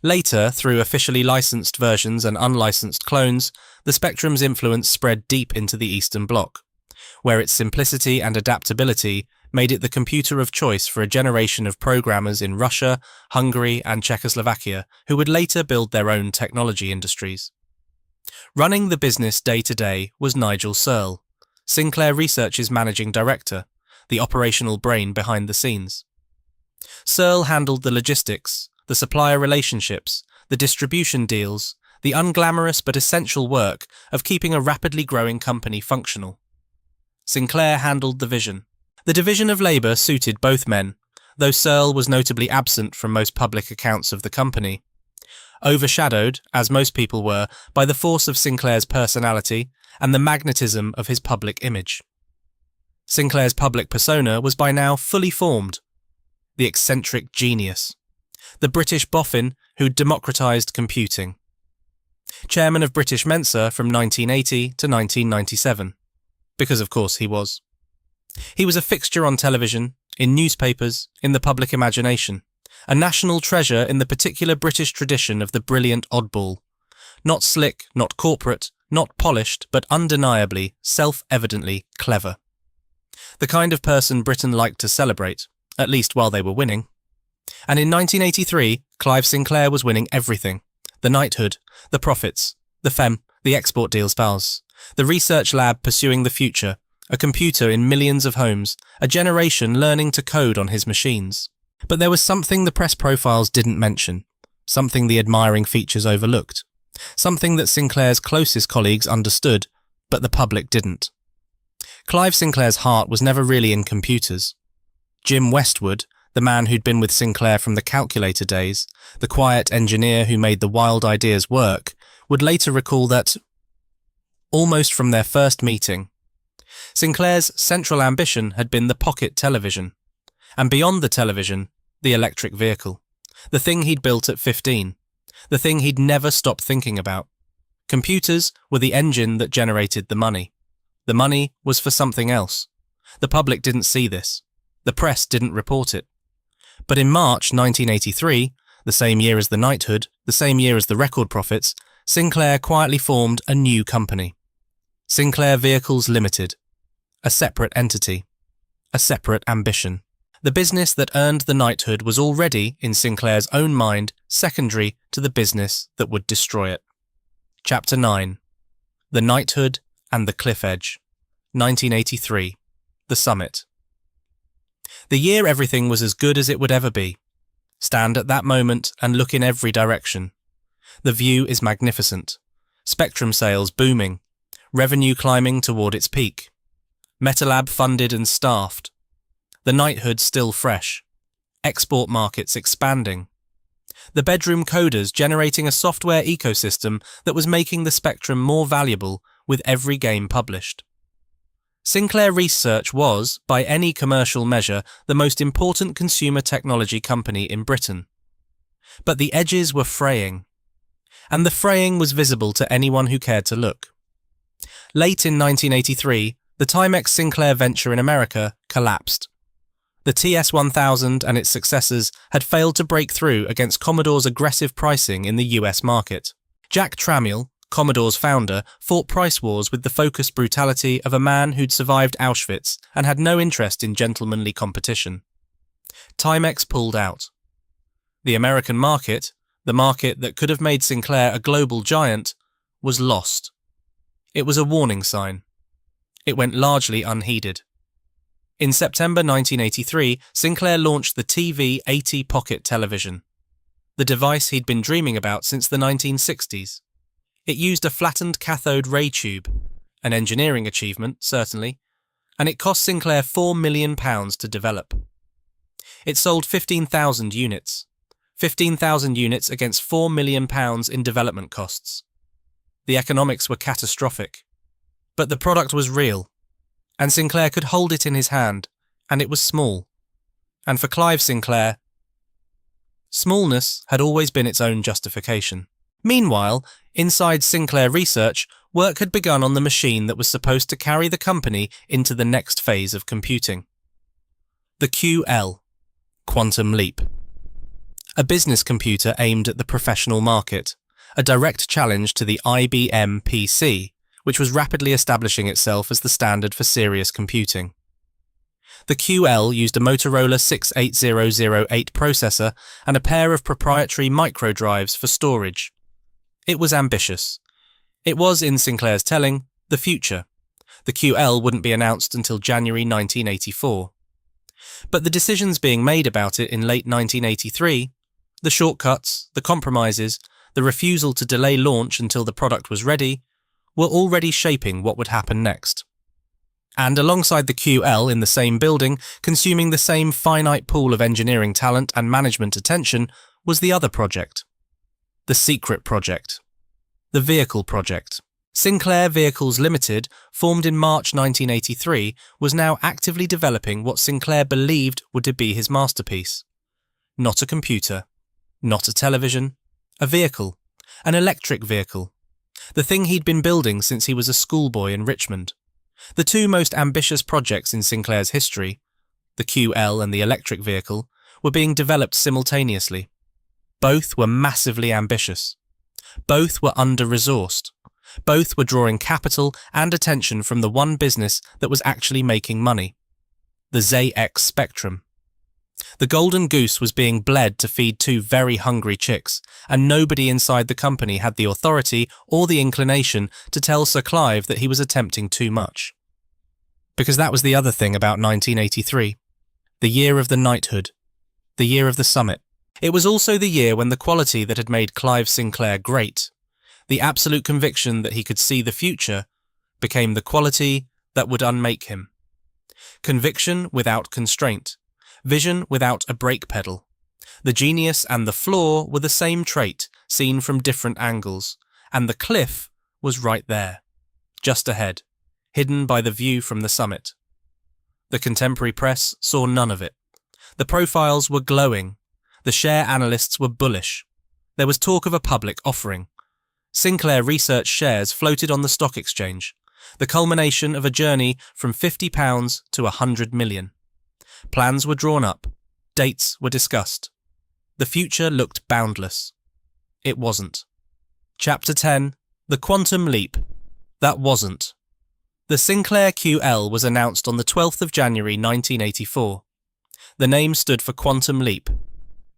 Later, through officially licensed versions and unlicensed clones, the Spectrum's influence spread deep into the Eastern Bloc, where its simplicity and adaptability made it the computer of choice for a generation of programmers in Russia, Hungary, and Czechoslovakia who would later build their own technology industries. Running the business day-to-day was Nigel Searle, Sinclair Research's managing director, the operational brain behind the scenes. Searle handled the logistics, the supplier relationships, the distribution deals, the unglamorous but essential work of keeping a rapidly growing company functional. Sinclair handled the vision. The division of labour suited both men, though Searle was notably absent from most public accounts of the company, overshadowed, as most people were, by the force of Sinclair's personality and the magnetism of his public image. Sinclair's public persona was by now fully formed. The eccentric genius. The British boffin who democratized computing. Chairman of British Mensa from 1980 to 1997. Because of course he was. He was a fixture on television, in newspapers, in the public imagination. A national treasure in the particular British tradition of the brilliant oddball. Not slick, not corporate, not polished, but undeniably, self-evidently clever. The kind of person Britain liked to celebrate, at least while they were winning. And in 1983, Clive Sinclair was winning everything. The knighthood, the profits, the femme, the export deals pals, the research lab pursuing the future, a computer in millions of homes, a generation learning to code on his machines. But there was something the press profiles didn't mention, something the admiring features overlooked, something that Sinclair's closest colleagues understood, but the public didn't. Clive Sinclair's heart was never really in computers. Jim Westwood, the man who'd been with Sinclair from the calculator days, the quiet engineer who made the wild ideas work, would later recall that, almost from their first meeting, Sinclair's central ambition had been the pocket television, and beyond the television, the electric vehicle, the thing he'd built at 15, the thing he'd never stopped thinking about. Computers were the engine that generated the money. The money was for something else. The public didn't see this. The press didn't report it. But in March 1983, the same year as the knighthood, the same year as the record profits, Sinclair quietly formed a new company. Sinclair Vehicles Limited. A separate entity. A separate ambition. The business that earned the knighthood was already, in Sinclair's own mind, secondary to the business that would destroy it. Chapter 9. The Knighthood and the Cliff Edge. 1983. The Summit. The year everything was as good as it would ever be. Stand at that moment and look in every direction. The view is magnificent. Spectrum sales booming. Revenue climbing toward its peak. Metalab funded and staffed. The knighthood still fresh. Export markets expanding. The bedroom coders generating a software ecosystem that was making the Spectrum more valuable with every game published. Sinclair Research was, by any commercial measure, the most important consumer technology company in Britain. But the edges were fraying. And the fraying was visible to anyone who cared to look. Late in 1983, the Timex Sinclair venture in America collapsed. The TS-1000 and its successors had failed to break through against Commodore's aggressive pricing in the US market. Jack Tramiel, Commodore's founder, fought price wars with the focused brutality of a man who'd survived Auschwitz and had no interest in gentlemanly competition. Timex pulled out. The American market, the market that could have made Sinclair a global giant, was lost. It was a warning sign. It went largely unheeded. In September 1983, Sinclair launched the TV-80 pocket television, the device he'd been dreaming about since the 1960s. It used a flattened cathode ray tube, an engineering achievement, certainly, and it cost Sinclair £4 million to develop. It sold 15,000 units, 15,000 units against £4 million in development costs. The economics were catastrophic. But the product was real, and Sinclair could hold it in his hand, and it was small. And for Clive Sinclair, smallness had always been its own justification. Meanwhile, inside Sinclair Research, work had begun on the machine that was supposed to carry the company into the next phase of computing. The QL, Quantum Leap. A business computer aimed at the professional market, a direct challenge to the IBM PC, which was rapidly establishing itself as the standard for serious computing. The QL used a Motorola 68008 processor and a pair of proprietary microdrives for storage. It was ambitious. It was, in Sinclair's telling, the future. The QL wouldn't be announced until January 1984. But the decisions being made about it in late 1983, the shortcuts, the compromises, the refusal to delay launch until the product was ready, were already shaping what would happen next. And alongside the QL in the same building, consuming the same finite pool of engineering talent and management attention, was the other project. The secret project. The Vehicle Project. Sinclair Vehicles Limited, formed in March 1983, was now actively developing what Sinclair believed would be his masterpiece. Not a computer. Not a television. A vehicle. An electric vehicle. The thing he'd been building since he was a schoolboy in Richmond. The two most ambitious projects in Sinclair's history, the QL and the electric vehicle, were being developed simultaneously. Both were massively ambitious. Both were under-resourced. Both were drawing capital and attention from the one business that was actually making money, the ZX Spectrum. The golden goose was being bled to feed two very hungry chicks, and nobody inside the company had the authority or the inclination to tell Sir Clive that he was attempting too much. Because that was the other thing about 1983, the year of the knighthood, the year of the summit. It was also the year when the quality that had made Clive Sinclair great, the absolute conviction that he could see the future, became the quality that would unmake him. Conviction without constraint. Vision without a brake pedal. The genius and the flaw were the same trait, seen from different angles, and the cliff was right there, just ahead, hidden by the view from the summit. The contemporary press saw none of it. The profiles were glowing. The share analysts were bullish. There was talk of a public offering. Sinclair Research shares floated on the stock exchange, the culmination of a journey from £50 to £100 million. Plans were drawn up. Dates were discussed. The future looked boundless. It wasn't. Chapter 10. The Quantum Leap. That wasn't. The Sinclair QL was announced on the 12th of January 1984. The name stood for Quantum Leap.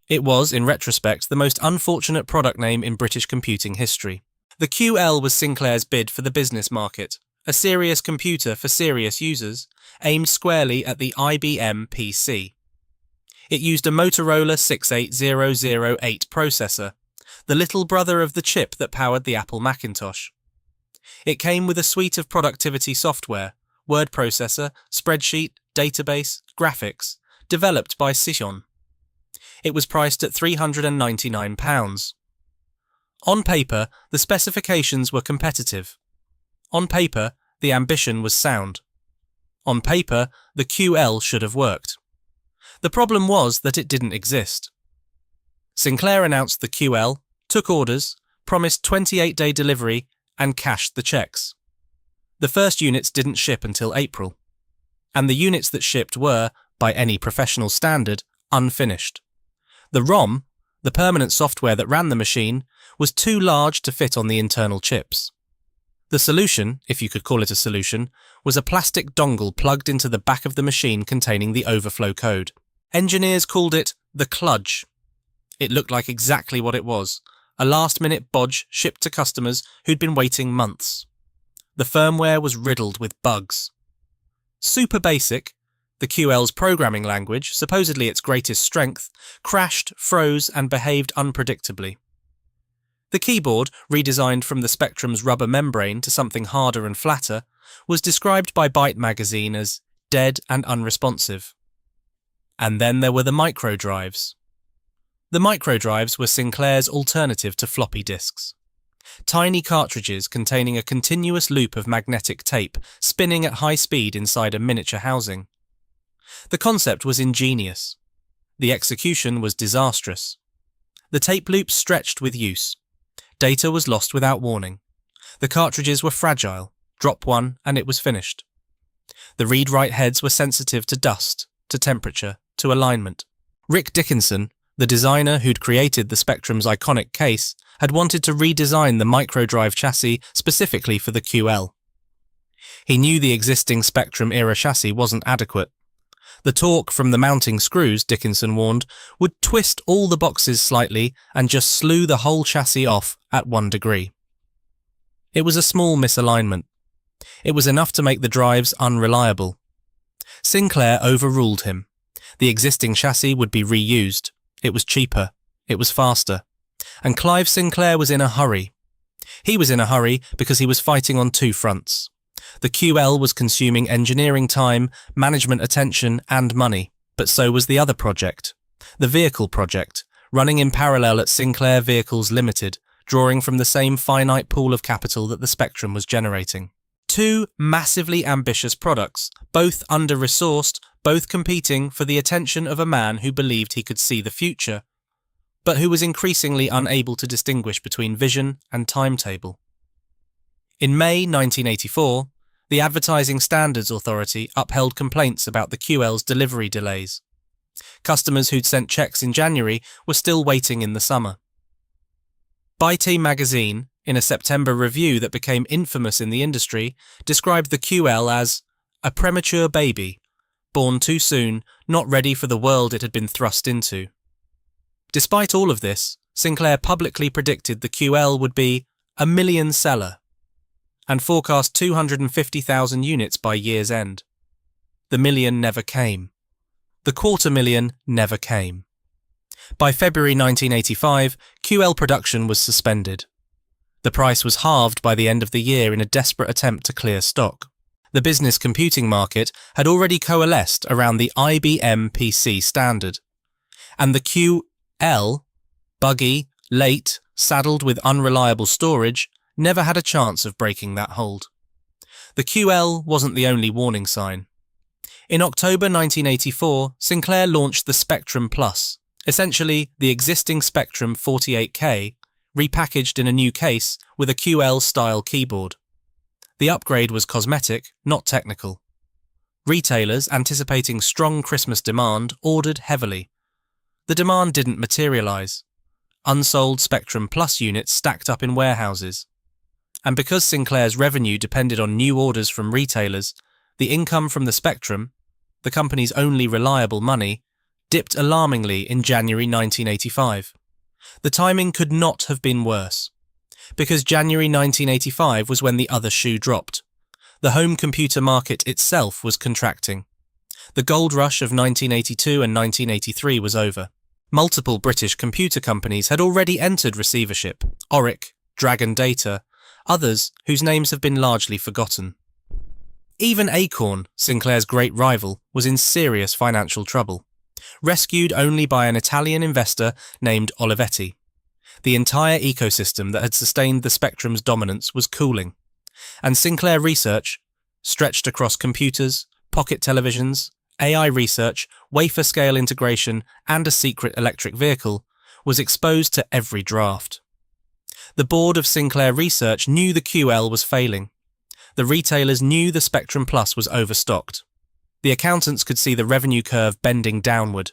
It was, in retrospect, the most unfortunate product name in British computing history. The QL was Sinclair's bid for the business market, a serious computer for serious users, aimed squarely at the IBM PC. It used a Motorola 68008 processor, the little brother of the chip that powered the Apple Macintosh. It came with a suite of productivity software, word processor, spreadsheet, database, graphics, developed by Cision. It was priced at £399. On paper, the specifications were competitive. On paper, the ambition was sound. On paper, the QL should have worked. The problem was that it didn't exist. Sinclair announced the QL, took orders, promised 28-day delivery, and cashed the checks. The first units didn't ship until April, and the units that shipped were, by any professional standard, unfinished. The ROM, the permanent software that ran the machine, was too large to fit on the internal chips. The solution, if you could call it a solution, was a plastic dongle plugged into the back of the machine containing the overflow code. Engineers called it the kludge. It looked like exactly what it was, a last-minute bodge shipped to customers who'd been waiting months. The firmware was riddled with bugs. Super basic, the QL's programming language, supposedly its greatest strength, crashed, froze, and behaved unpredictably. The keyboard, redesigned from the Spectrum's rubber membrane to something harder and flatter, was described by Byte magazine as dead and unresponsive. And then there were the microdrives. The microdrives were Sinclair's alternative to floppy disks. Tiny cartridges containing a continuous loop of magnetic tape spinning at high speed inside a miniature housing. The concept was ingenious. The execution was disastrous. The tape loop stretched with use. Data was lost without warning. The cartridges were fragile. Drop one and it was finished. The read-write heads were sensitive to dust, to temperature, to alignment. Rick Dickinson, the designer who'd created the Spectrum's iconic case, had wanted to redesign the microdrive chassis specifically for the QL. He knew the existing Spectrum-era chassis wasn't adequate. The torque from the mounting screws, Dickinson warned, would twist all the boxes slightly and just slew the whole chassis off at 1 degree. It was a small misalignment. It was enough to make the drives unreliable. Sinclair overruled him. The existing chassis would be reused. It was cheaper. It was faster. And Clive Sinclair was in a hurry. He was in a hurry because he was fighting on two fronts. The QL was consuming engineering time, management attention, and money, but so was the other project, the vehicle project, running in parallel at Sinclair Vehicles Limited, drawing from the same finite pool of capital that the Spectrum was generating. Two massively ambitious products, both under-resourced, both competing for the attention of a man who believed he could see the future, but who was increasingly unable to distinguish between vision and timetable. In May 1984, the Advertising Standards Authority upheld complaints about the QL's delivery delays. Customers who'd sent checks in January were still waiting in the summer. ByTe magazine, in a September review that became infamous in the industry, described the QL as a premature baby, born too soon, not ready for the world it had been thrust into. Despite all of this, Sinclair publicly predicted the QL would be a million seller and forecast 250,000 units by year's end. The million never came. The 250,000 never came. By February 1985, QL production was suspended. The price was halved by the end of the year in a desperate attempt to clear stock. The business computing market had already coalesced around the IBM PC standard, and the QL, buggy, late, saddled with unreliable storage, never had a chance of breaking that hold. The QL wasn't the only warning sign. In October 1984, Sinclair launched the Spectrum Plus, essentially the existing Spectrum 48K, repackaged in a new case with a QL-style keyboard. The upgrade was cosmetic, not technical. Retailers, anticipating strong Christmas demand, ordered heavily. The demand didn't materialize. Unsold Spectrum Plus units stacked up in warehouses. And because Sinclair's revenue depended on new orders from retailers, the income from the Spectrum, the company's only reliable money, dipped alarmingly in January 1985. The timing could not have been worse, because January 1985 was when the other shoe dropped. The home computer market itself was contracting. The gold rush of 1982 and 1983 was over. Multiple British computer companies had already entered receivership: Oric, Dragon Data, others whose names have been largely forgotten. Even Acorn, Sinclair's great rival, was in serious financial trouble, rescued only by an Italian investor named Olivetti. The entire ecosystem that had sustained the Spectrum's dominance was cooling, and Sinclair Research, stretched across computers, pocket televisions, AI research, wafer-scale integration, and a secret electric vehicle, was exposed to every draft. The board of Sinclair Research knew the QL was failing. The retailers knew the Spectrum Plus was overstocked. The accountants could see the revenue curve bending downward.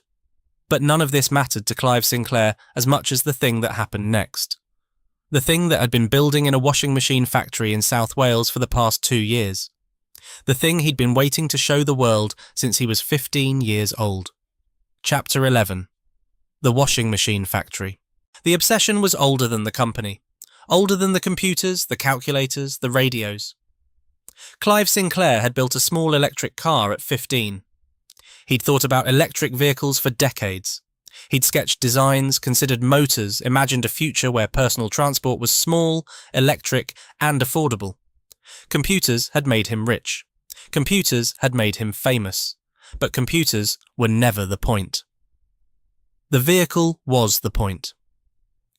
But none of this mattered to Clive Sinclair as much as the thing that happened next. The thing that had been building in a washing machine factory in South Wales for the past 2 years. The thing he'd been waiting to show the world since he was 15 years old. Chapter 11. The Washing Machine Factory. The obsession was older than the company. Older than the computers, the calculators, the radios. Clive Sinclair had built a small electric car at 15. He'd thought about electric vehicles for decades. He'd sketched designs, considered motors, imagined a future where personal transport was small, electric, and affordable. Computers had made him rich. Computers had made him famous. But computers were never the point. The vehicle was the point.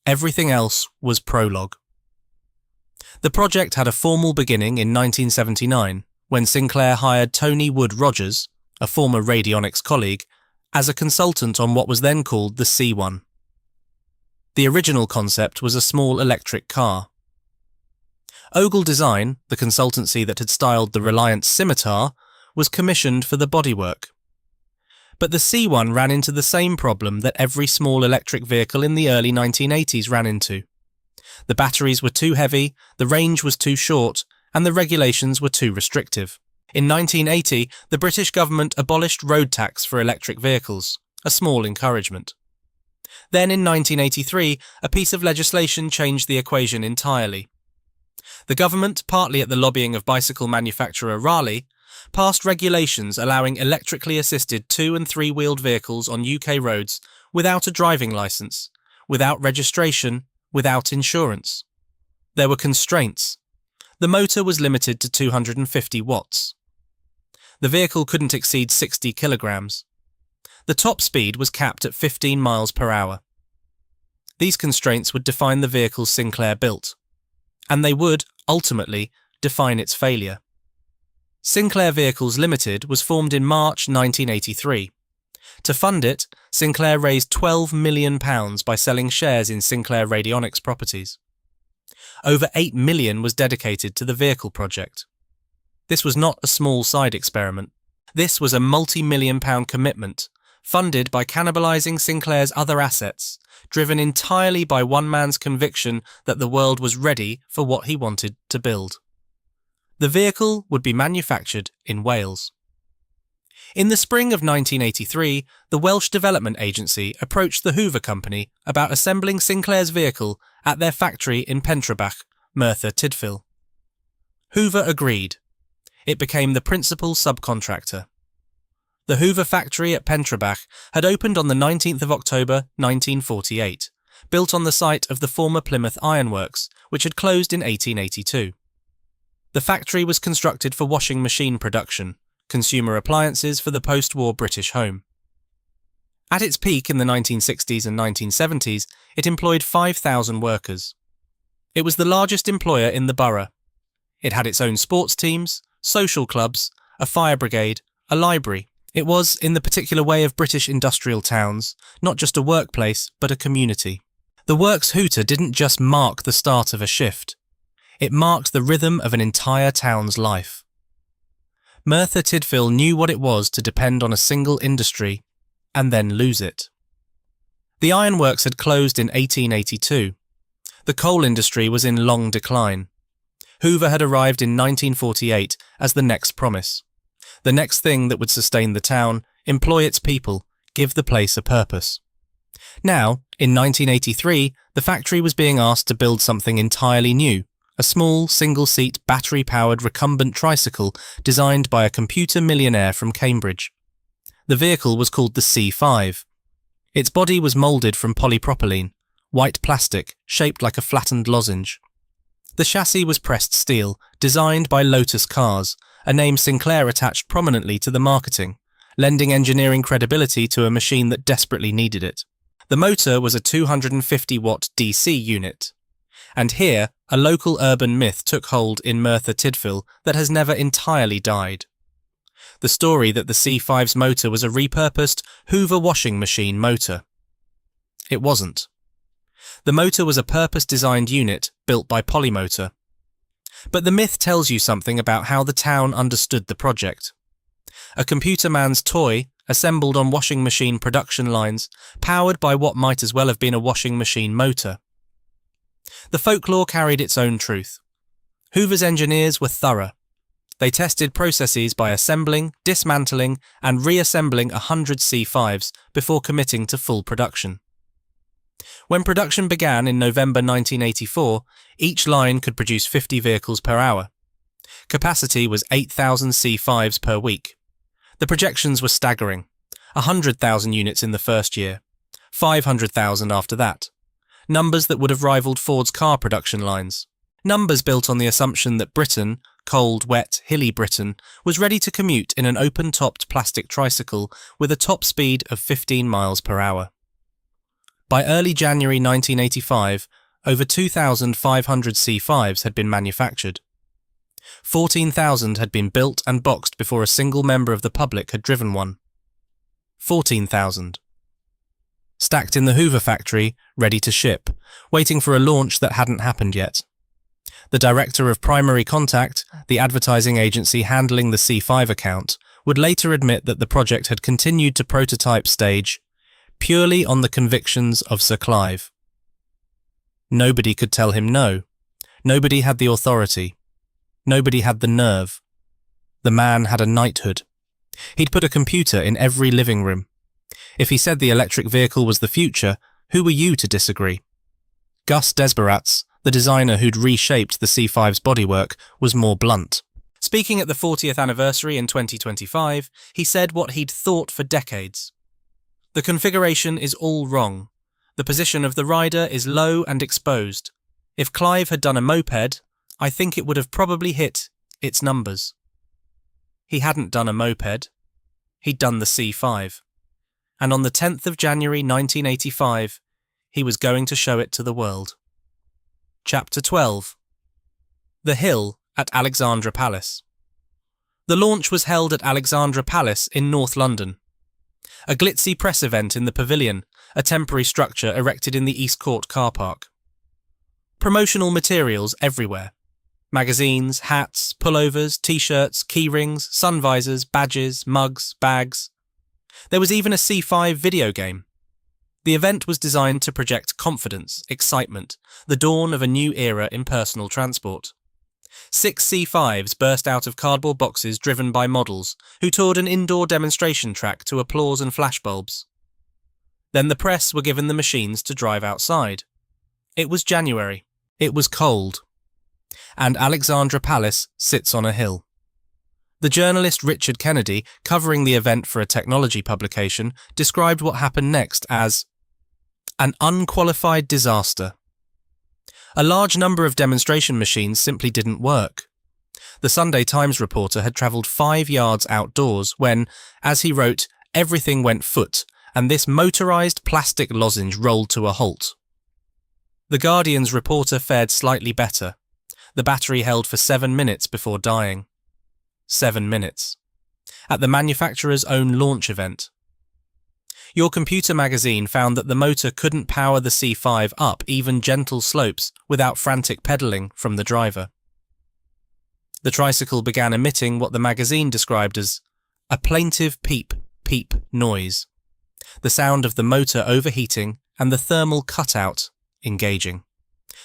Everything else was prologue. The project had a formal beginning in 1979, when Sinclair hired Tony Wood Rogers, a former radionics colleague, as a consultant on what was then called the C1. The original concept was a small electric car. Ogle Design, the consultancy that had styled the Reliant Scimitar, was commissioned for the bodywork. But the C1 ran into the same problem that every small electric vehicle in the early 1980s ran into. The batteries were too heavy, the range was too short, and the regulations were too restrictive. In 1980, the British government abolished road tax for electric vehicles, a small encouragement. Then in 1983, a piece of legislation changed the equation entirely. The government, partly at the lobbying of bicycle manufacturer Raleigh, passed regulations allowing electrically assisted 2- and 3-wheeled vehicles on UK roads without a driving licence, without registration, without insurance. There were constraints. The motor was limited to 250 watts. The vehicle couldn't exceed 60 kilograms. The top speed was capped at 15 miles per hour. These constraints would define the vehicles Sinclair built, and they would, ultimately, define its failure. Sinclair Vehicles Limited was formed in March 1983. To fund it, Sinclair raised £12 million by selling shares in Sinclair Radionics Properties. Over £8 million was dedicated to the vehicle project. This was not a small side experiment. This was a multi-million-pound commitment, funded by cannibalising Sinclair's other assets, driven entirely by one man's conviction that the world was ready for what he wanted to build. The vehicle would be manufactured in Wales. In the spring of 1983, the Welsh Development Agency approached the Hoover Company about assembling Sinclair's vehicle at their factory in Pentrabach, Merthyr Tydfil. Hoover agreed. It became the principal subcontractor. The Hoover factory at Pentrabach had opened on the 19th of October 1948, built on the site of the former Plymouth Iron Works, which had closed in 1882. The factory was constructed for washing machine production, consumer appliances for the post-war British home. At its peak in the 1960s and 1970s, it employed 5,000 workers. It was the largest employer in the borough. It had its own sports teams, social clubs, a fire brigade, a library. It was, in the particular way of British industrial towns, not just a workplace, but a community. The Works hooter didn't just mark the start of a shift. It marked the rhythm of an entire town's life. Merthyr Tydfil knew what it was to depend on a single industry and then lose it. The ironworks had closed in 1882. The coal industry was in long decline. Hoover had arrived in 1948 as the next promise. The next thing that would sustain the town, employ its people, give the place a purpose. Now, in 1983, the factory was being asked to build something entirely new, a small, single-seat, battery-powered recumbent tricycle designed by a computer millionaire from Cambridge. The vehicle was called the C5. Its body was moulded from polypropylene, white plastic, shaped like a flattened lozenge. The chassis was pressed steel, designed by Lotus Cars, a name Sinclair attached prominently to the marketing, lending engineering credibility to a machine that desperately needed it. The motor was a 250-watt DC unit. And here, a local urban myth took hold in Merthyr Tydfil that has never entirely died. The story that the C5's motor was a repurposed Hoover washing machine motor. It wasn't. The motor was a purpose-designed unit built by Polymotor. But the myth tells you something about how the town understood the project. A computer man's toy, assembled on washing machine production lines, powered by what might as well have been a washing machine motor. The folklore carried its own truth. Hoover's engineers were thorough. They tested processes by assembling, dismantling, and reassembling 100 C5s before committing to full production. When production began in November 1984, each line could produce 50 vehicles per hour. Capacity was 8,000 C5s per week. The projections were staggering. 100,000 units in the first year, 500,000 after that. Numbers that would have rivaled Ford's car production lines. Numbers built on the assumption that Britain, cold, wet, hilly Britain, was ready to commute in an open-topped plastic tricycle with a top speed of 15 miles per hour. By early January 1985, over 2,500 C5s had been manufactured. 14,000 had been built and boxed before a single member of the public had driven one. 14,000. Stacked in the Hoover factory, ready to ship, waiting for a launch that hadn't happened yet. The director of Primary Contact, the advertising agency handling the C5 account, would later admit that the project had continued to prototype stage purely on the convictions of Sir Clive. Nobody could tell him no. Nobody had the authority. Nobody had the nerve. The man had a knighthood. He'd put a computer in every living room. If he said the electric vehicle was the future, who were you to disagree? Gus Desbaratz, the designer who'd reshaped the C5's bodywork, was more blunt. Speaking at the 40th anniversary in 2025, he said what he'd thought for decades. The configuration is all wrong. The position of the rider is low and exposed. If Clive had done a moped, I think it would have probably hit its numbers. He hadn't done a moped. He'd done the C5. And on the 10th of January 1985, he was going to show it to the world. Chapter 12. The Hill at Alexandra Palace. The launch was held at Alexandra Palace in North London. A glitzy press event in the Pavilion, a temporary structure erected in the East Court car park. Promotional materials everywhere. Magazines, hats, pullovers, t-shirts, keyrings, sun visors, badges, mugs, bags. There was even a C5 video game. The event was designed to project confidence, excitement, the dawn of a new era in personal transport. 6 C5s burst out of cardboard boxes driven by models, who toured an indoor demonstration track to applause and flashbulbs. Then the press were given the machines to drive outside. It was January. It was cold. And Alexandra Palace sits on a hill. The journalist Richard Kennedy, covering the event for a technology publication, described what happened next as an unqualified disaster. A large number of demonstration machines simply didn't work. The Sunday Times reporter had travelled 5 yards outdoors when, as he wrote, everything went foot, and this motorised plastic lozenge rolled to a halt. The Guardian's reporter fared slightly better. The battery held for 7 minutes before dying. 7 minutes. At the manufacturer's own launch event. Your Computer magazine found that the motor couldn't power the C5 up even gentle slopes without frantic pedalling from the driver. The tricycle began emitting what the magazine described as a plaintive peep, peep noise. The sound of the motor overheating and the thermal cutout engaging.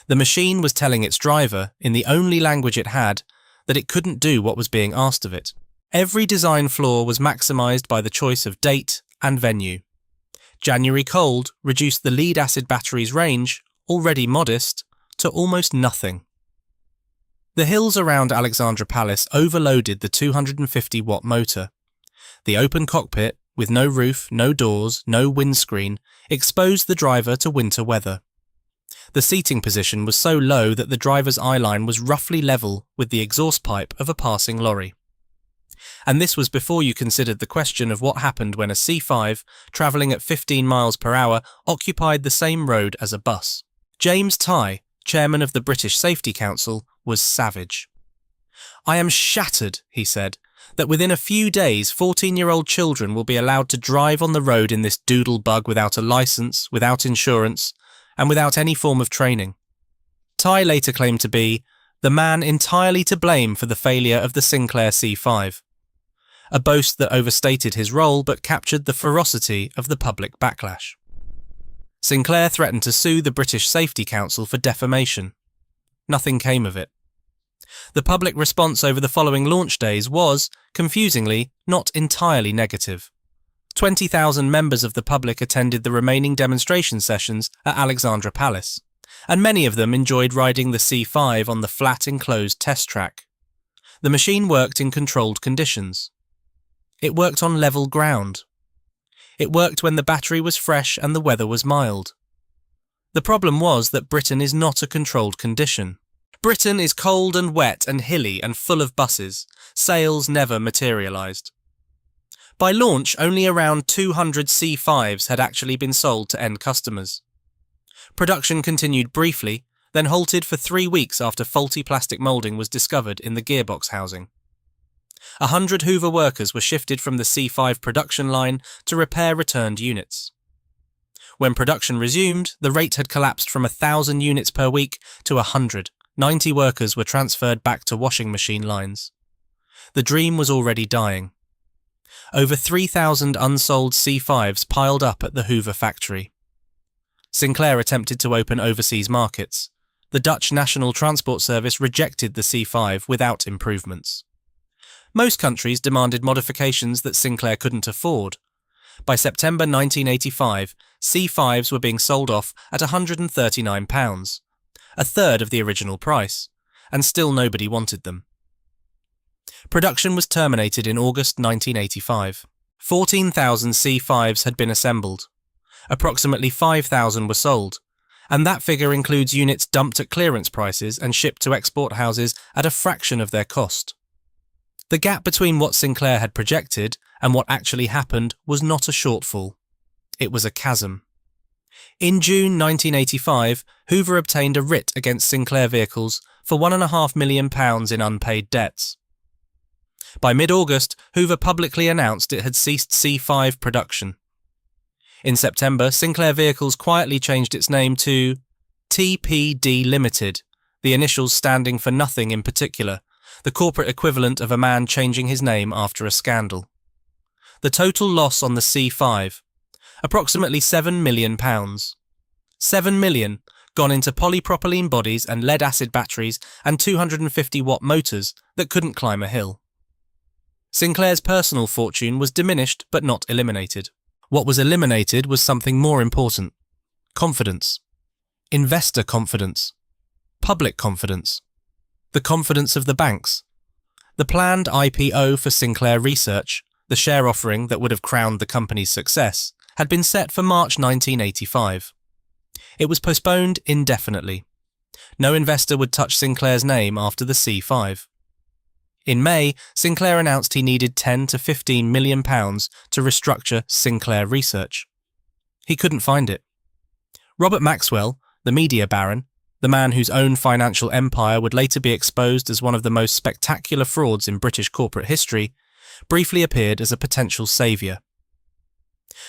The machine was telling its driver, in the only language it had, that it couldn't do what was being asked of it. Every design flaw was maximised by the choice of date and venue. January cold reduced the lead-acid battery's range, already modest, to almost nothing. The hills around Alexandra Palace overloaded the 250-watt motor. The open cockpit, with no roof, no doors, no windscreen, exposed the driver to winter weather. The seating position was so low that the driver's eyeline was roughly level with the exhaust pipe of a passing lorry. And this was before you considered the question of what happened when a C5, travelling at 15 miles per hour, occupied the same road as a bus. James Tighe, chairman of the British Safety Council, was savage. "I am shattered," he said, "that within a few days 14-year-old children will be allowed to drive on the road in this doodle bug without a licence, without insurance, and without any form of training." Tighe later claimed to be the man entirely to blame for the failure of the Sinclair C5, a boast that overstated his role but captured the ferocity of the public backlash. Sinclair threatened to sue the British Safety Council for defamation. Nothing came of it. The public response over the following launch days was, confusingly, not entirely negative. 20,000 members of the public attended the remaining demonstration sessions at Alexandra Palace, and many of them enjoyed riding the C5 on the flat enclosed test track. The machine worked in controlled conditions. It worked on level ground. It worked when the battery was fresh and the weather was mild. The problem was that Britain is not a controlled condition. Britain is cold and wet and hilly and full of buses. Sales never materialised. By launch, only around 200 C5s had actually been sold to end customers. Production continued briefly, then halted for 3 weeks after faulty plastic moulding was discovered in the gearbox housing. 100 Hoover workers were shifted from the C5 production line to repair returned units. When production resumed, the rate had collapsed from 1,000 units per week to 100. 90 workers were transferred back to washing machine lines. The dream was already dying. Over 3,000 unsold C5s piled up at the Hoover factory. Sinclair attempted to open overseas markets. The Dutch National Transport Service rejected the C5 without improvements. Most countries demanded modifications that Sinclair couldn't afford. By September 1985, C5s were being sold off at £139, a third of the original price, and still nobody wanted them. Production was terminated in August 1985. 14,000 C5s had been assembled. Approximately 5,000 were sold, and that figure includes units dumped at clearance prices and shipped to export houses at a fraction of their cost. The gap between what Sinclair had projected and what actually happened was not a shortfall. It was a chasm. In June 1985, Hoover obtained a writ against Sinclair vehicles for £1.5 million in unpaid debts. By mid-August, Hoover publicly announced it had ceased C5 production. In September, Sinclair Vehicles quietly changed its name to TPD Limited, the initials standing for nothing in particular, the corporate equivalent of a man changing his name after a scandal. The total loss on the C5, approximately £7 million. £7 million gone into polypropylene bodies and lead-acid batteries and 250-watt motors that couldn't climb a hill. Sinclair's personal fortune was diminished but not eliminated. What was eliminated was something more important: confidence. Investor confidence. Public confidence. The confidence of the banks. The planned IPO for Sinclair Research, the share offering that would have crowned the company's success, had been set for March 1985. It was postponed indefinitely. No investor would touch Sinclair's name after the C5. In May, Sinclair announced he needed £10 to £15 million to restructure Sinclair Research. He couldn't find it. Robert Maxwell, the media baron, the man whose own financial empire would later be exposed as one of the most spectacular frauds in British corporate history, briefly appeared as a potential saviour.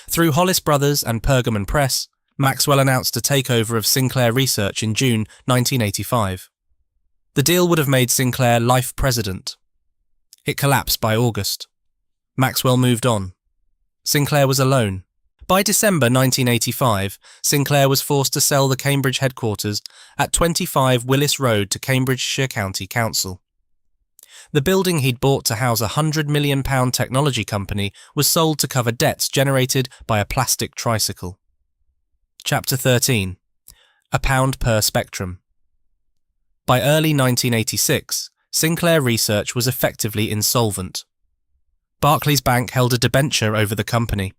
Through Hollis Brothers and Pergamon Press, Maxwell announced a takeover of Sinclair Research in June 1985. The deal would have made Sinclair life president. It collapsed by August. Maxwell moved on. Sinclair was alone. By December 1985, Sinclair was forced to sell the Cambridge headquarters at 25 Willis Road to Cambridgeshire County Council. The building he'd bought to house a £100 million technology company was sold to cover debts generated by a plastic tricycle. Chapter 13. £1 per Spectrum. By early 1986, Sinclair Research was effectively insolvent. Barclays Bank held a debenture over the company.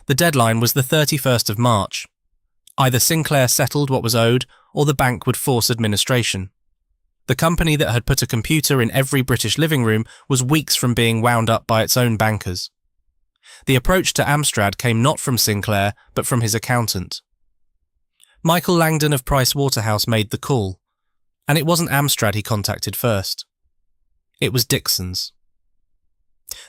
The deadline was the 31st of March. Either Sinclair settled what was owed, or the bank would force administration. The company that had put a computer in every British living room was weeks from being wound up by its own bankers. The approach to Amstrad came not from Sinclair, but from his accountant. Michael Langdon of Price Waterhouse made the call, and it wasn't Amstrad he contacted first. It was Dixon's.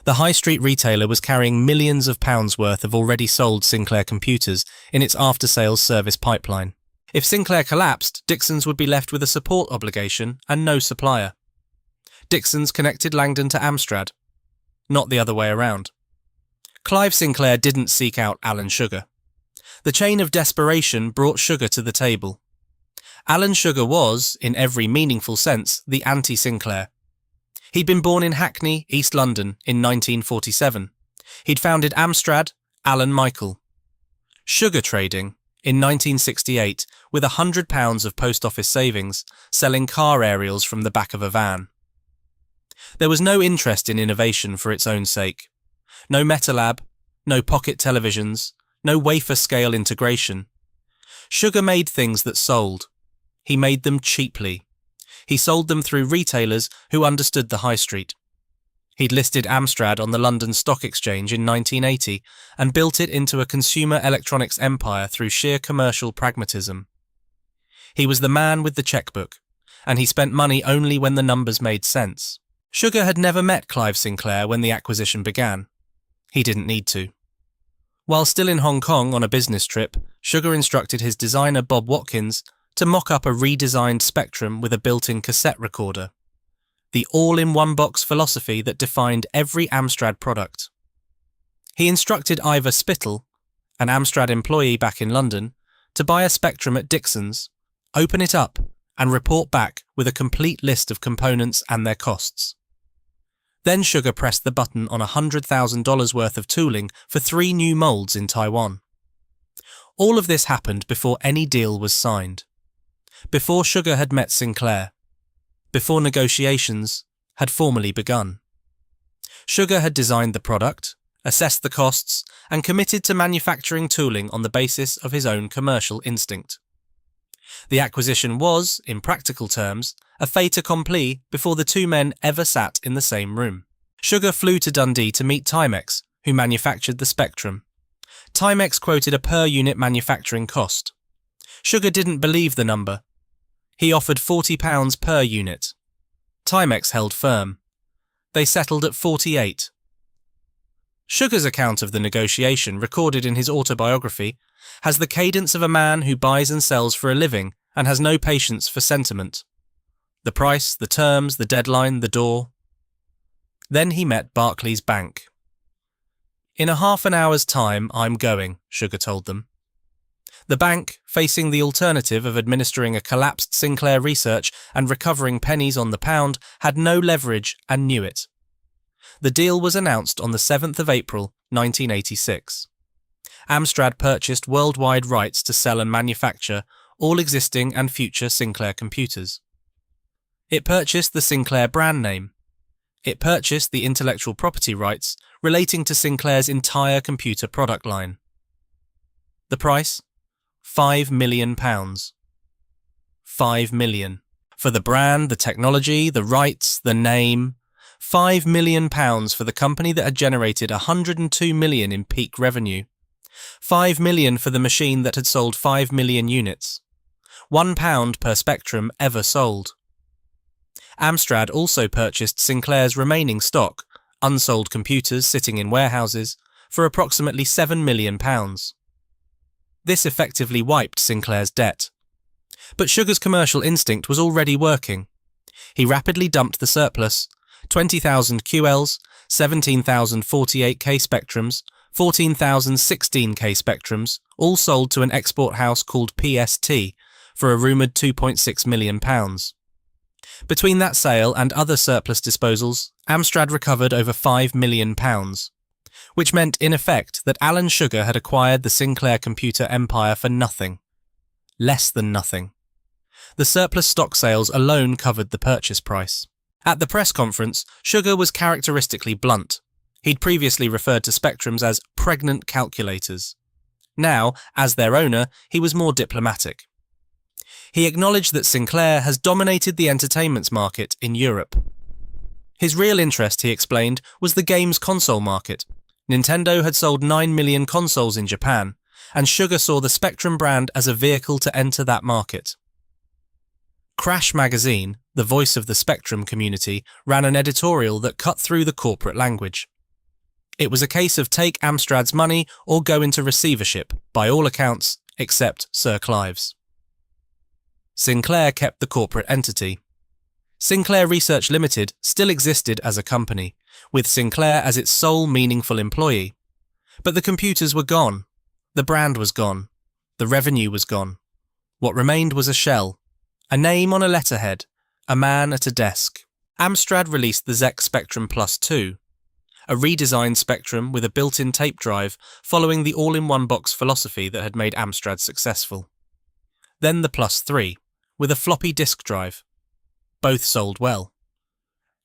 The high street retailer was carrying millions of pounds worth of already sold Sinclair computers in its after-sales service pipeline. If Sinclair collapsed, Dixon's would be left with a support obligation and no supplier. Dixon's connected Langdon to Amstrad, not the other way around. Clive Sinclair didn't seek out Alan Sugar. The chain of desperation brought Sugar to the table. Alan Sugar was, in every meaningful sense, the anti-Sinclair. He'd been born in Hackney, East London, in 1947. He'd founded Amstrad, Alan Michael. Sugar trading, in 1968, with £100 of post office savings, selling car aerials from the back of a van. There was no interest in innovation for its own sake. No Metalab, no pocket televisions, no wafer-scale integration. Sugar made things that sold. He made them cheaply. He sold them through retailers who understood the high street. He'd listed Amstrad on the London Stock Exchange in 1980 and built it into a consumer electronics empire through sheer commercial pragmatism. He was the man with the checkbook, and he spent money only when the numbers made sense. Sugar had never met Clive Sinclair when the acquisition began. He didn't need to. While still in Hong Kong on a business trip, Sugar instructed his designer Bob Watkins to mock up a redesigned Spectrum with a built-in cassette recorder. The all-in-one-box philosophy that defined every Amstrad product. He instructed Ivor Spittle, an Amstrad employee back in London, to buy a Spectrum at Dixon's, open it up, and report back with a complete list of components and their costs. Then Sugar pressed the button on $100,000 worth of tooling for 3 new molds in Taiwan. All of this happened before any deal was signed. Before Sugar had met Sinclair. Before negotiations had formally begun. Sugar had designed the product, assessed the costs, and committed to manufacturing tooling on the basis of his own commercial instinct. The acquisition was, in practical terms, a fait accompli before the two men ever sat in the same room. Sugar flew to Dundee to meet Timex, who manufactured the Spectrum. Timex quoted a per-unit manufacturing cost. Sugar didn't believe the number. He offered £40 per unit. Timex held firm. They settled at 48. Sugar's account of the negotiation, recorded in his autobiography, has the cadence of a man who buys and sells for a living and has no patience for sentiment. The price, the terms, the deadline, the door. Then he met Barclays Bank. "In a half an hour's time, I'm going," Sugar told them. The bank, facing the alternative of administering a collapsed Sinclair Research and recovering pennies on the pound, had no leverage and knew it. The deal was announced on the 7th of April, 1986. Amstrad purchased worldwide rights to sell and manufacture all existing and future Sinclair computers. It purchased the Sinclair brand name. It purchased the intellectual property rights relating to Sinclair's entire computer product line. The price? £5 million. £5 million. For the brand, the technology, the rights, the name. £5 million for the company that had generated $102 million in peak revenue. $5 million for the machine that had sold 5 million units. £1 per Spectrum ever sold. Amstrad also purchased Sinclair's remaining stock, unsold computers sitting in warehouses, for approximately £7 million. This effectively wiped Sinclair's debt. But Sugar's commercial instinct was already working. He rapidly dumped the surplus, 20,000 QLs, 17,048 K Spectrums, 14,016 K Spectrums, all sold to an export house called PST for a rumoured £2.6 million. Between that sale and other surplus disposals, Amstrad recovered over £5 million, which meant in effect that Alan Sugar had acquired the Sinclair computer empire for nothing. Less than nothing. The surplus stock sales alone covered the purchase price. At the press conference, Sugar was characteristically blunt. He'd previously referred to Spectrums as pregnant calculators. Now, as their owner, he was more diplomatic. He acknowledged that Sinclair has dominated the entertainment market in Europe. His real interest, he explained, was the games console market. Nintendo had sold 9 million consoles in Japan, and Sugar saw the Spectrum brand as a vehicle to enter that market. Crash magazine, the voice of the Spectrum community, ran an editorial that cut through the corporate language. It was a case of take Amstrad's money or go into receivership, by all accounts, except Sir Clive's. Sinclair kept the corporate entity. Sinclair Research Limited still existed as a company, with Sinclair as its sole meaningful employee. But the computers were gone. The brand was gone. The revenue was gone. What remained was a shell. A name on a letterhead. A man at a desk. Amstrad released the ZX Spectrum Plus 2, a redesigned Spectrum with a built-in tape drive following the all-in-one box philosophy that had made Amstrad successful. Then the Plus 3, with a floppy disk drive. Both sold well.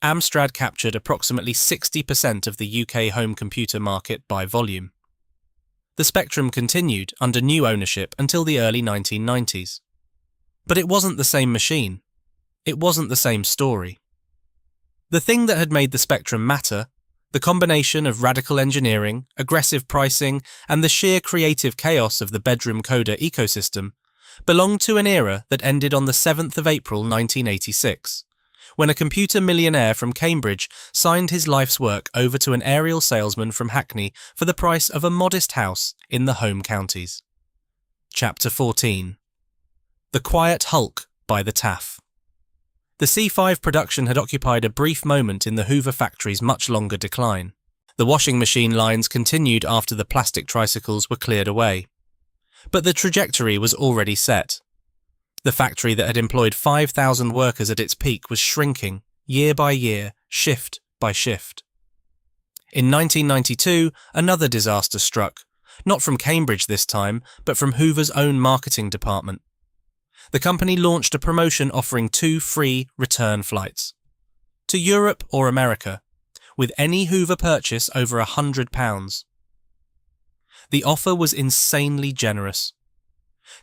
Amstrad captured approximately 60% of the UK home computer market by volume. The Spectrum continued under new ownership until the early 1990s. But it wasn't the same machine. It wasn't the same story. The thing that had made the Spectrum matter, the combination of radical engineering, aggressive pricing, and the sheer creative chaos of the bedroom coder ecosystem, belonged to an era that ended on the 7th of April 1986, when a computer millionaire from Cambridge signed his life's work over to an aerial salesman from Hackney for the price of a modest house in the home counties. Chapter 14. The Quiet Hulk by the Taff. The C5 production had occupied a brief moment in the Hoover factory's much longer decline. The washing machine lines continued after the plastic tricycles were cleared away. But the trajectory was already set. The factory that had employed 5,000 workers at its peak was shrinking, year by year, shift by shift. In 1992, another disaster struck, not from Cambridge this time, but from Hoover's own marketing department. The company launched a promotion offering 2 free return flights to Europe or America, with any Hoover purchase over £100. The offer was insanely generous.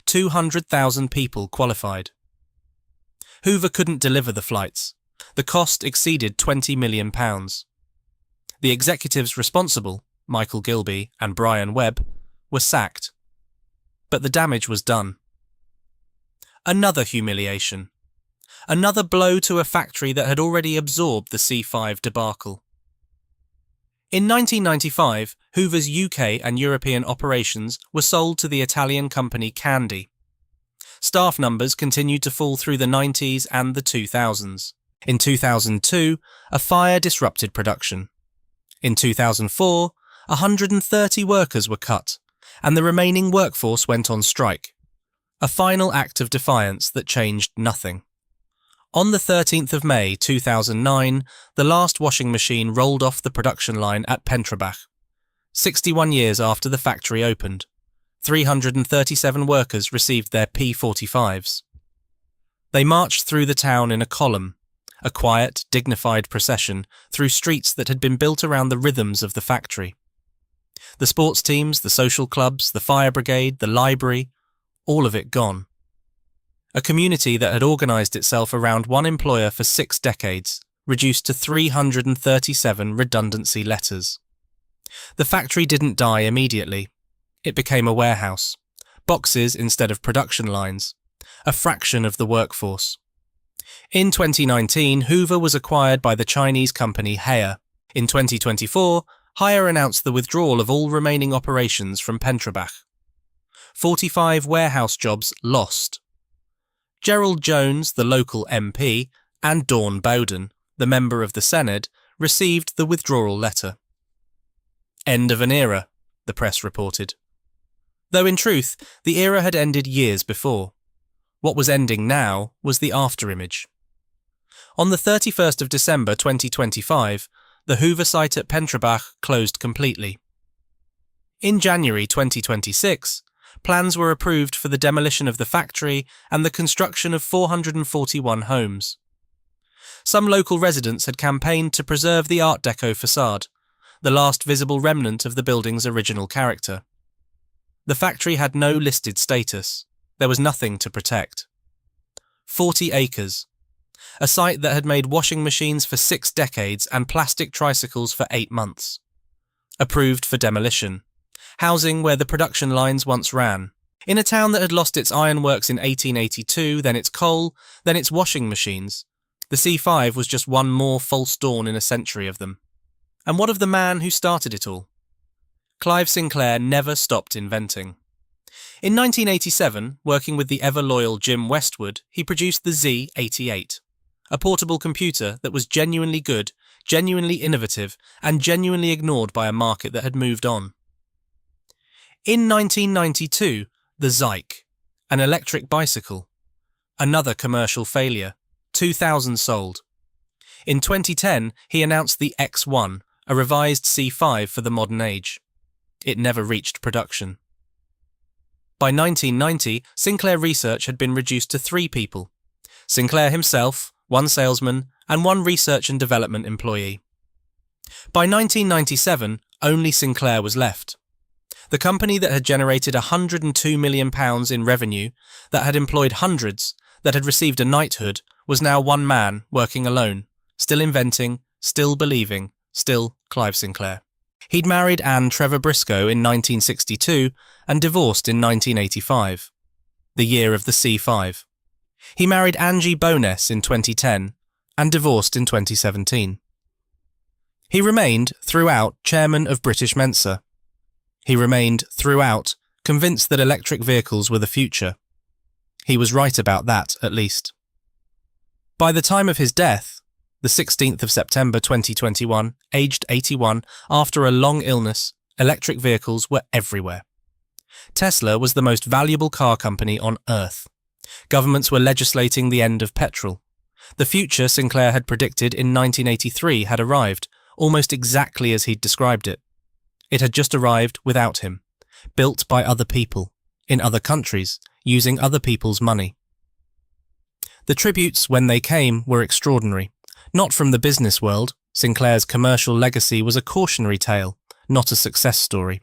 200,000 people qualified. Hoover couldn't deliver the flights. The cost exceeded £20 million. The executives responsible, Michael Gilby and Brian Webb, were sacked. But the damage was done. Another humiliation. Another blow to a factory that had already absorbed the C5 debacle. In 1995, Hoover's UK and European operations were sold to the Italian company Candy. Staff numbers continued to fall through the 90s and the 2000s. In 2002, a fire disrupted production. In 2004, 130 workers were cut, and the remaining workforce went on strike. A final act of defiance that changed nothing. On the 13th of May 2009, the last washing machine rolled off the production line at Pentrabach. 61 years after the factory opened, 337 workers received their P45s. They marched through the town in a column, a quiet, dignified procession through streets that had been built around the rhythms of the factory. The sports teams, the social clubs, the fire brigade, the library, all of it gone. A community that had organised itself around one employer for 6 decades, reduced to 337 redundancy letters. The factory didn't die immediately. It became a warehouse. Boxes instead of production lines. A fraction of the workforce. In 2019, Hoover was acquired by the Chinese company Haier. In 2024, Haier announced the withdrawal of all remaining operations from Pentrabach. 45 warehouse jobs lost. Gerald Jones, the local MP, and Dawn Bowden, the member of the Senedd, received the withdrawal letter. End of an era, the press reported. Though in truth, the era had ended years before. What was ending now was the afterimage. On the 31st of December 2025, the Hoover site at Pentrabach closed completely. In January 2026, plans were approved for the demolition of the factory and the construction of 441 homes. Some local residents had campaigned to preserve the Art Deco facade, the last visible remnant of the building's original character. The factory had no listed status. There was nothing to protect. 40 acres. A site that had made washing machines for 6 decades and plastic tricycles for 8 months. Approved for demolition. Housing where the production lines once ran. In a town that had lost its ironworks in 1882, then its coal, then its washing machines. The C5 was just one more false dawn in a century of them. And what of the man who started it all? Clive Sinclair never stopped inventing. In 1987, working with the ever-loyal Jim Westwood, he produced the Z88, a portable computer that was genuinely good, genuinely innovative, and genuinely ignored by a market that had moved on. In 1992, the Zyke, an electric bicycle. Another commercial failure, 2,000 sold. In 2010, he announced the X1, a revised C5 for the modern age. It never reached production. By 1990, Sinclair Research had been reduced to 3 people. Sinclair himself, 1 salesman, and 1 research and development employee. By 1997, only Sinclair was left. The company that had generated £102 million in revenue, that had employed hundreds, that had received a knighthood, was now one man working alone, still inventing, still believing, still Clive Sinclair. He'd married Anne Trevor Briscoe in 1962 and divorced in 1985. the year of the C5. He married Angie Bowness in 2010 and divorced in 2017. He remained, throughout, chairman of British Mensa. He remained, throughout, convinced that electric vehicles were the future. He was right about that, at least. By the time of his death, the 16th of September 2021, aged 81, after a long illness, electric vehicles were everywhere. Tesla was the most valuable car company on Earth. Governments were legislating the end of petrol. The future Sinclair had predicted in 1983 had arrived, almost exactly as he'd described it. It had just arrived without him, built by other people, in other countries, using other people's money. The tributes, when they came, were extraordinary. Not from the business world. Sinclair's commercial legacy was a cautionary tale, not a success story.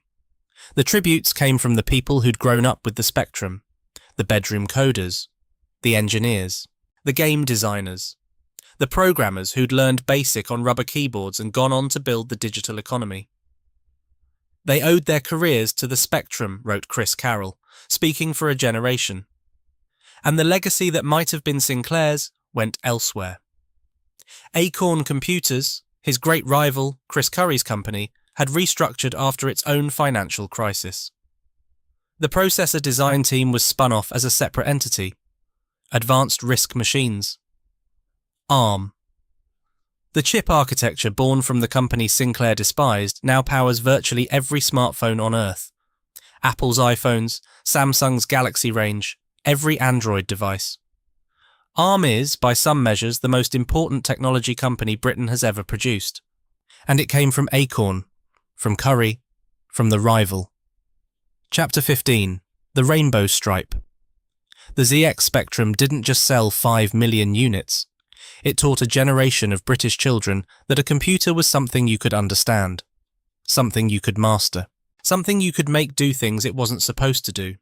The tributes came from the people who'd grown up with the Spectrum, the bedroom coders, the engineers, the game designers, the programmers who'd learned BASIC on rubber keyboards and gone on to build the digital economy. They owed their careers to the Spectrum, wrote Chris Carroll, speaking for a generation. And the legacy that might have been Sinclair's went elsewhere. Acorn Computers, his great rival, Chris Curry's company, had restructured after its own financial crisis. The processor design team was spun off as a separate entity, Advanced Risk Machines. ARM. The chip architecture born from the company Sinclair despised now powers virtually every smartphone on Earth. Apple's iPhones, Samsung's Galaxy range, every Android device. ARM is, by some measures, the most important technology company Britain has ever produced. And it came from Acorn, from Curry, from the rival. Chapter 15. The Rainbow Stripe. The ZX Spectrum didn't just sell 5 million units. It taught a generation of British children that a computer was something you could understand, something you could master, something you could make do things it wasn't supposed to do.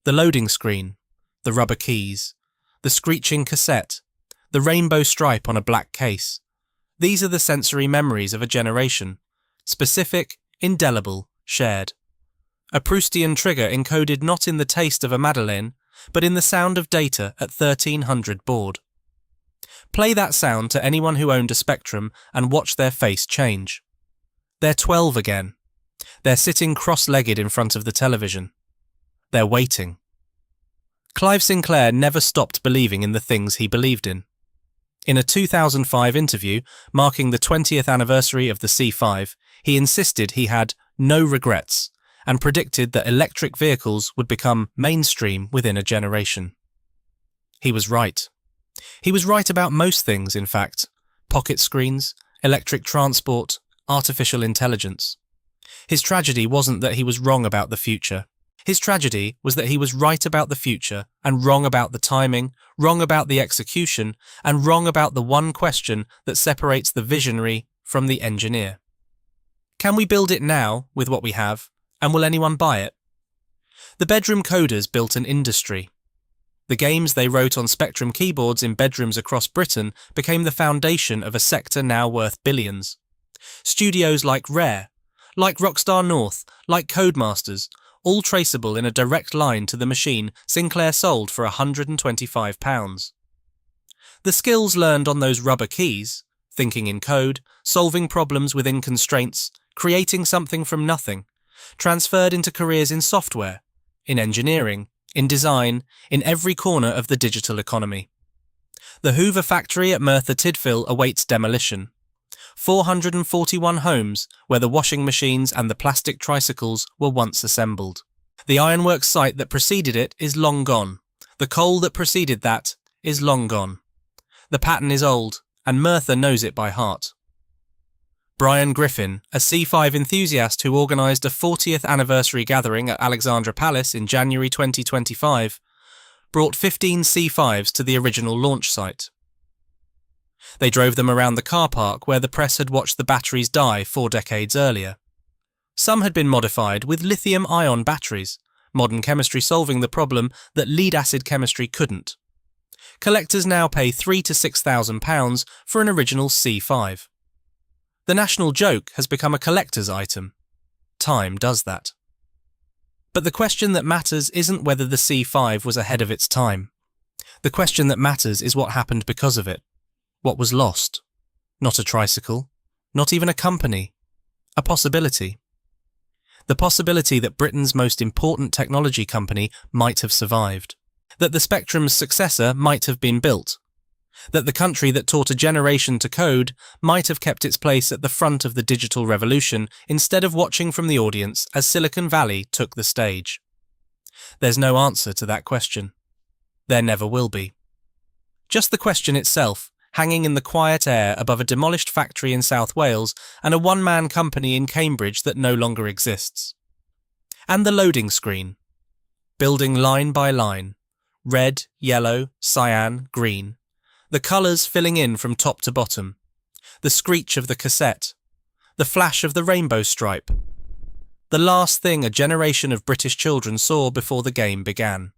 The loading screen, the rubber keys, the screeching cassette, the rainbow stripe on a black case. These are the sensory memories of a generation, specific, indelible, shared. A Proustian trigger encoded not in the taste of a Madeleine, but in the sound of data at 1300 baud. Play that sound to anyone who owned a Spectrum and watch their face change. They're 12 again. They're sitting cross-legged in front of the television. They're waiting. Clive Sinclair never stopped believing in the things he believed in. In a 2005 interview, marking the 20th anniversary of the C5, he insisted he had no regrets and predicted that electric vehicles would become mainstream within a generation. He was right. He was right about most things, in fact. Pocket screens, electric transport, artificial intelligence. His tragedy wasn't that he was wrong about the future. His tragedy was that he was right about the future and wrong about the timing, wrong about the execution, and wrong about the one question that separates the visionary from the engineer. Can we build it now with what we have, and will anyone buy it? The bedroom coders built an industry. The games they wrote on Spectrum keyboards in bedrooms across Britain became the foundation of a sector now worth billions. Studios like Rare, like Rockstar North, like Codemasters, all traceable in a direct line to the machine Sinclair sold for £125. The skills learned on those rubber keys, thinking in code, solving problems within constraints, creating something from nothing, transferred into careers in software, in engineering, in design, in every corner of the digital economy. The Hoover factory at Merthyr Tydfil awaits demolition. 441 homes where the washing machines and the plastic tricycles were once assembled. The ironworks site that preceded it is long gone. The coal that preceded that is long gone. The pattern is old, and Merthyr knows it by heart. Brian Griffin, a C5 enthusiast who organised a 40th anniversary gathering at Alexandra Palace in January 2025, brought 15 C5s to the original launch site. They drove them around the car park where the press had watched the batteries die 4 decades earlier. Some had been modified with lithium-ion batteries, modern chemistry solving the problem that lead-acid chemistry couldn't. Collectors now pay £3,000 to £6,000 for an original C5. The national joke has become a collector's item. Time does that. But the question that matters isn't whether the C5 was ahead of its time. The question that matters is what happened because of it. What was lost? Not a tricycle, not even a company. A possibility. The possibility that Britain's most important technology company might have survived. That the Spectrum's successor might have been built. That the country that taught a generation to code might have kept its place at the front of the digital revolution instead of watching from the audience as Silicon Valley took the stage. There's no answer to that question. There never will be. Just the question itself, hanging in the quiet air above a demolished factory in South Wales and a one-man company in Cambridge that no longer exists. And the loading screen. Building line by line. Red, yellow, cyan, green. The colours filling in from top to bottom. The screech of the cassette. The flash of the rainbow stripe. The last thing a generation of British children saw before the game began.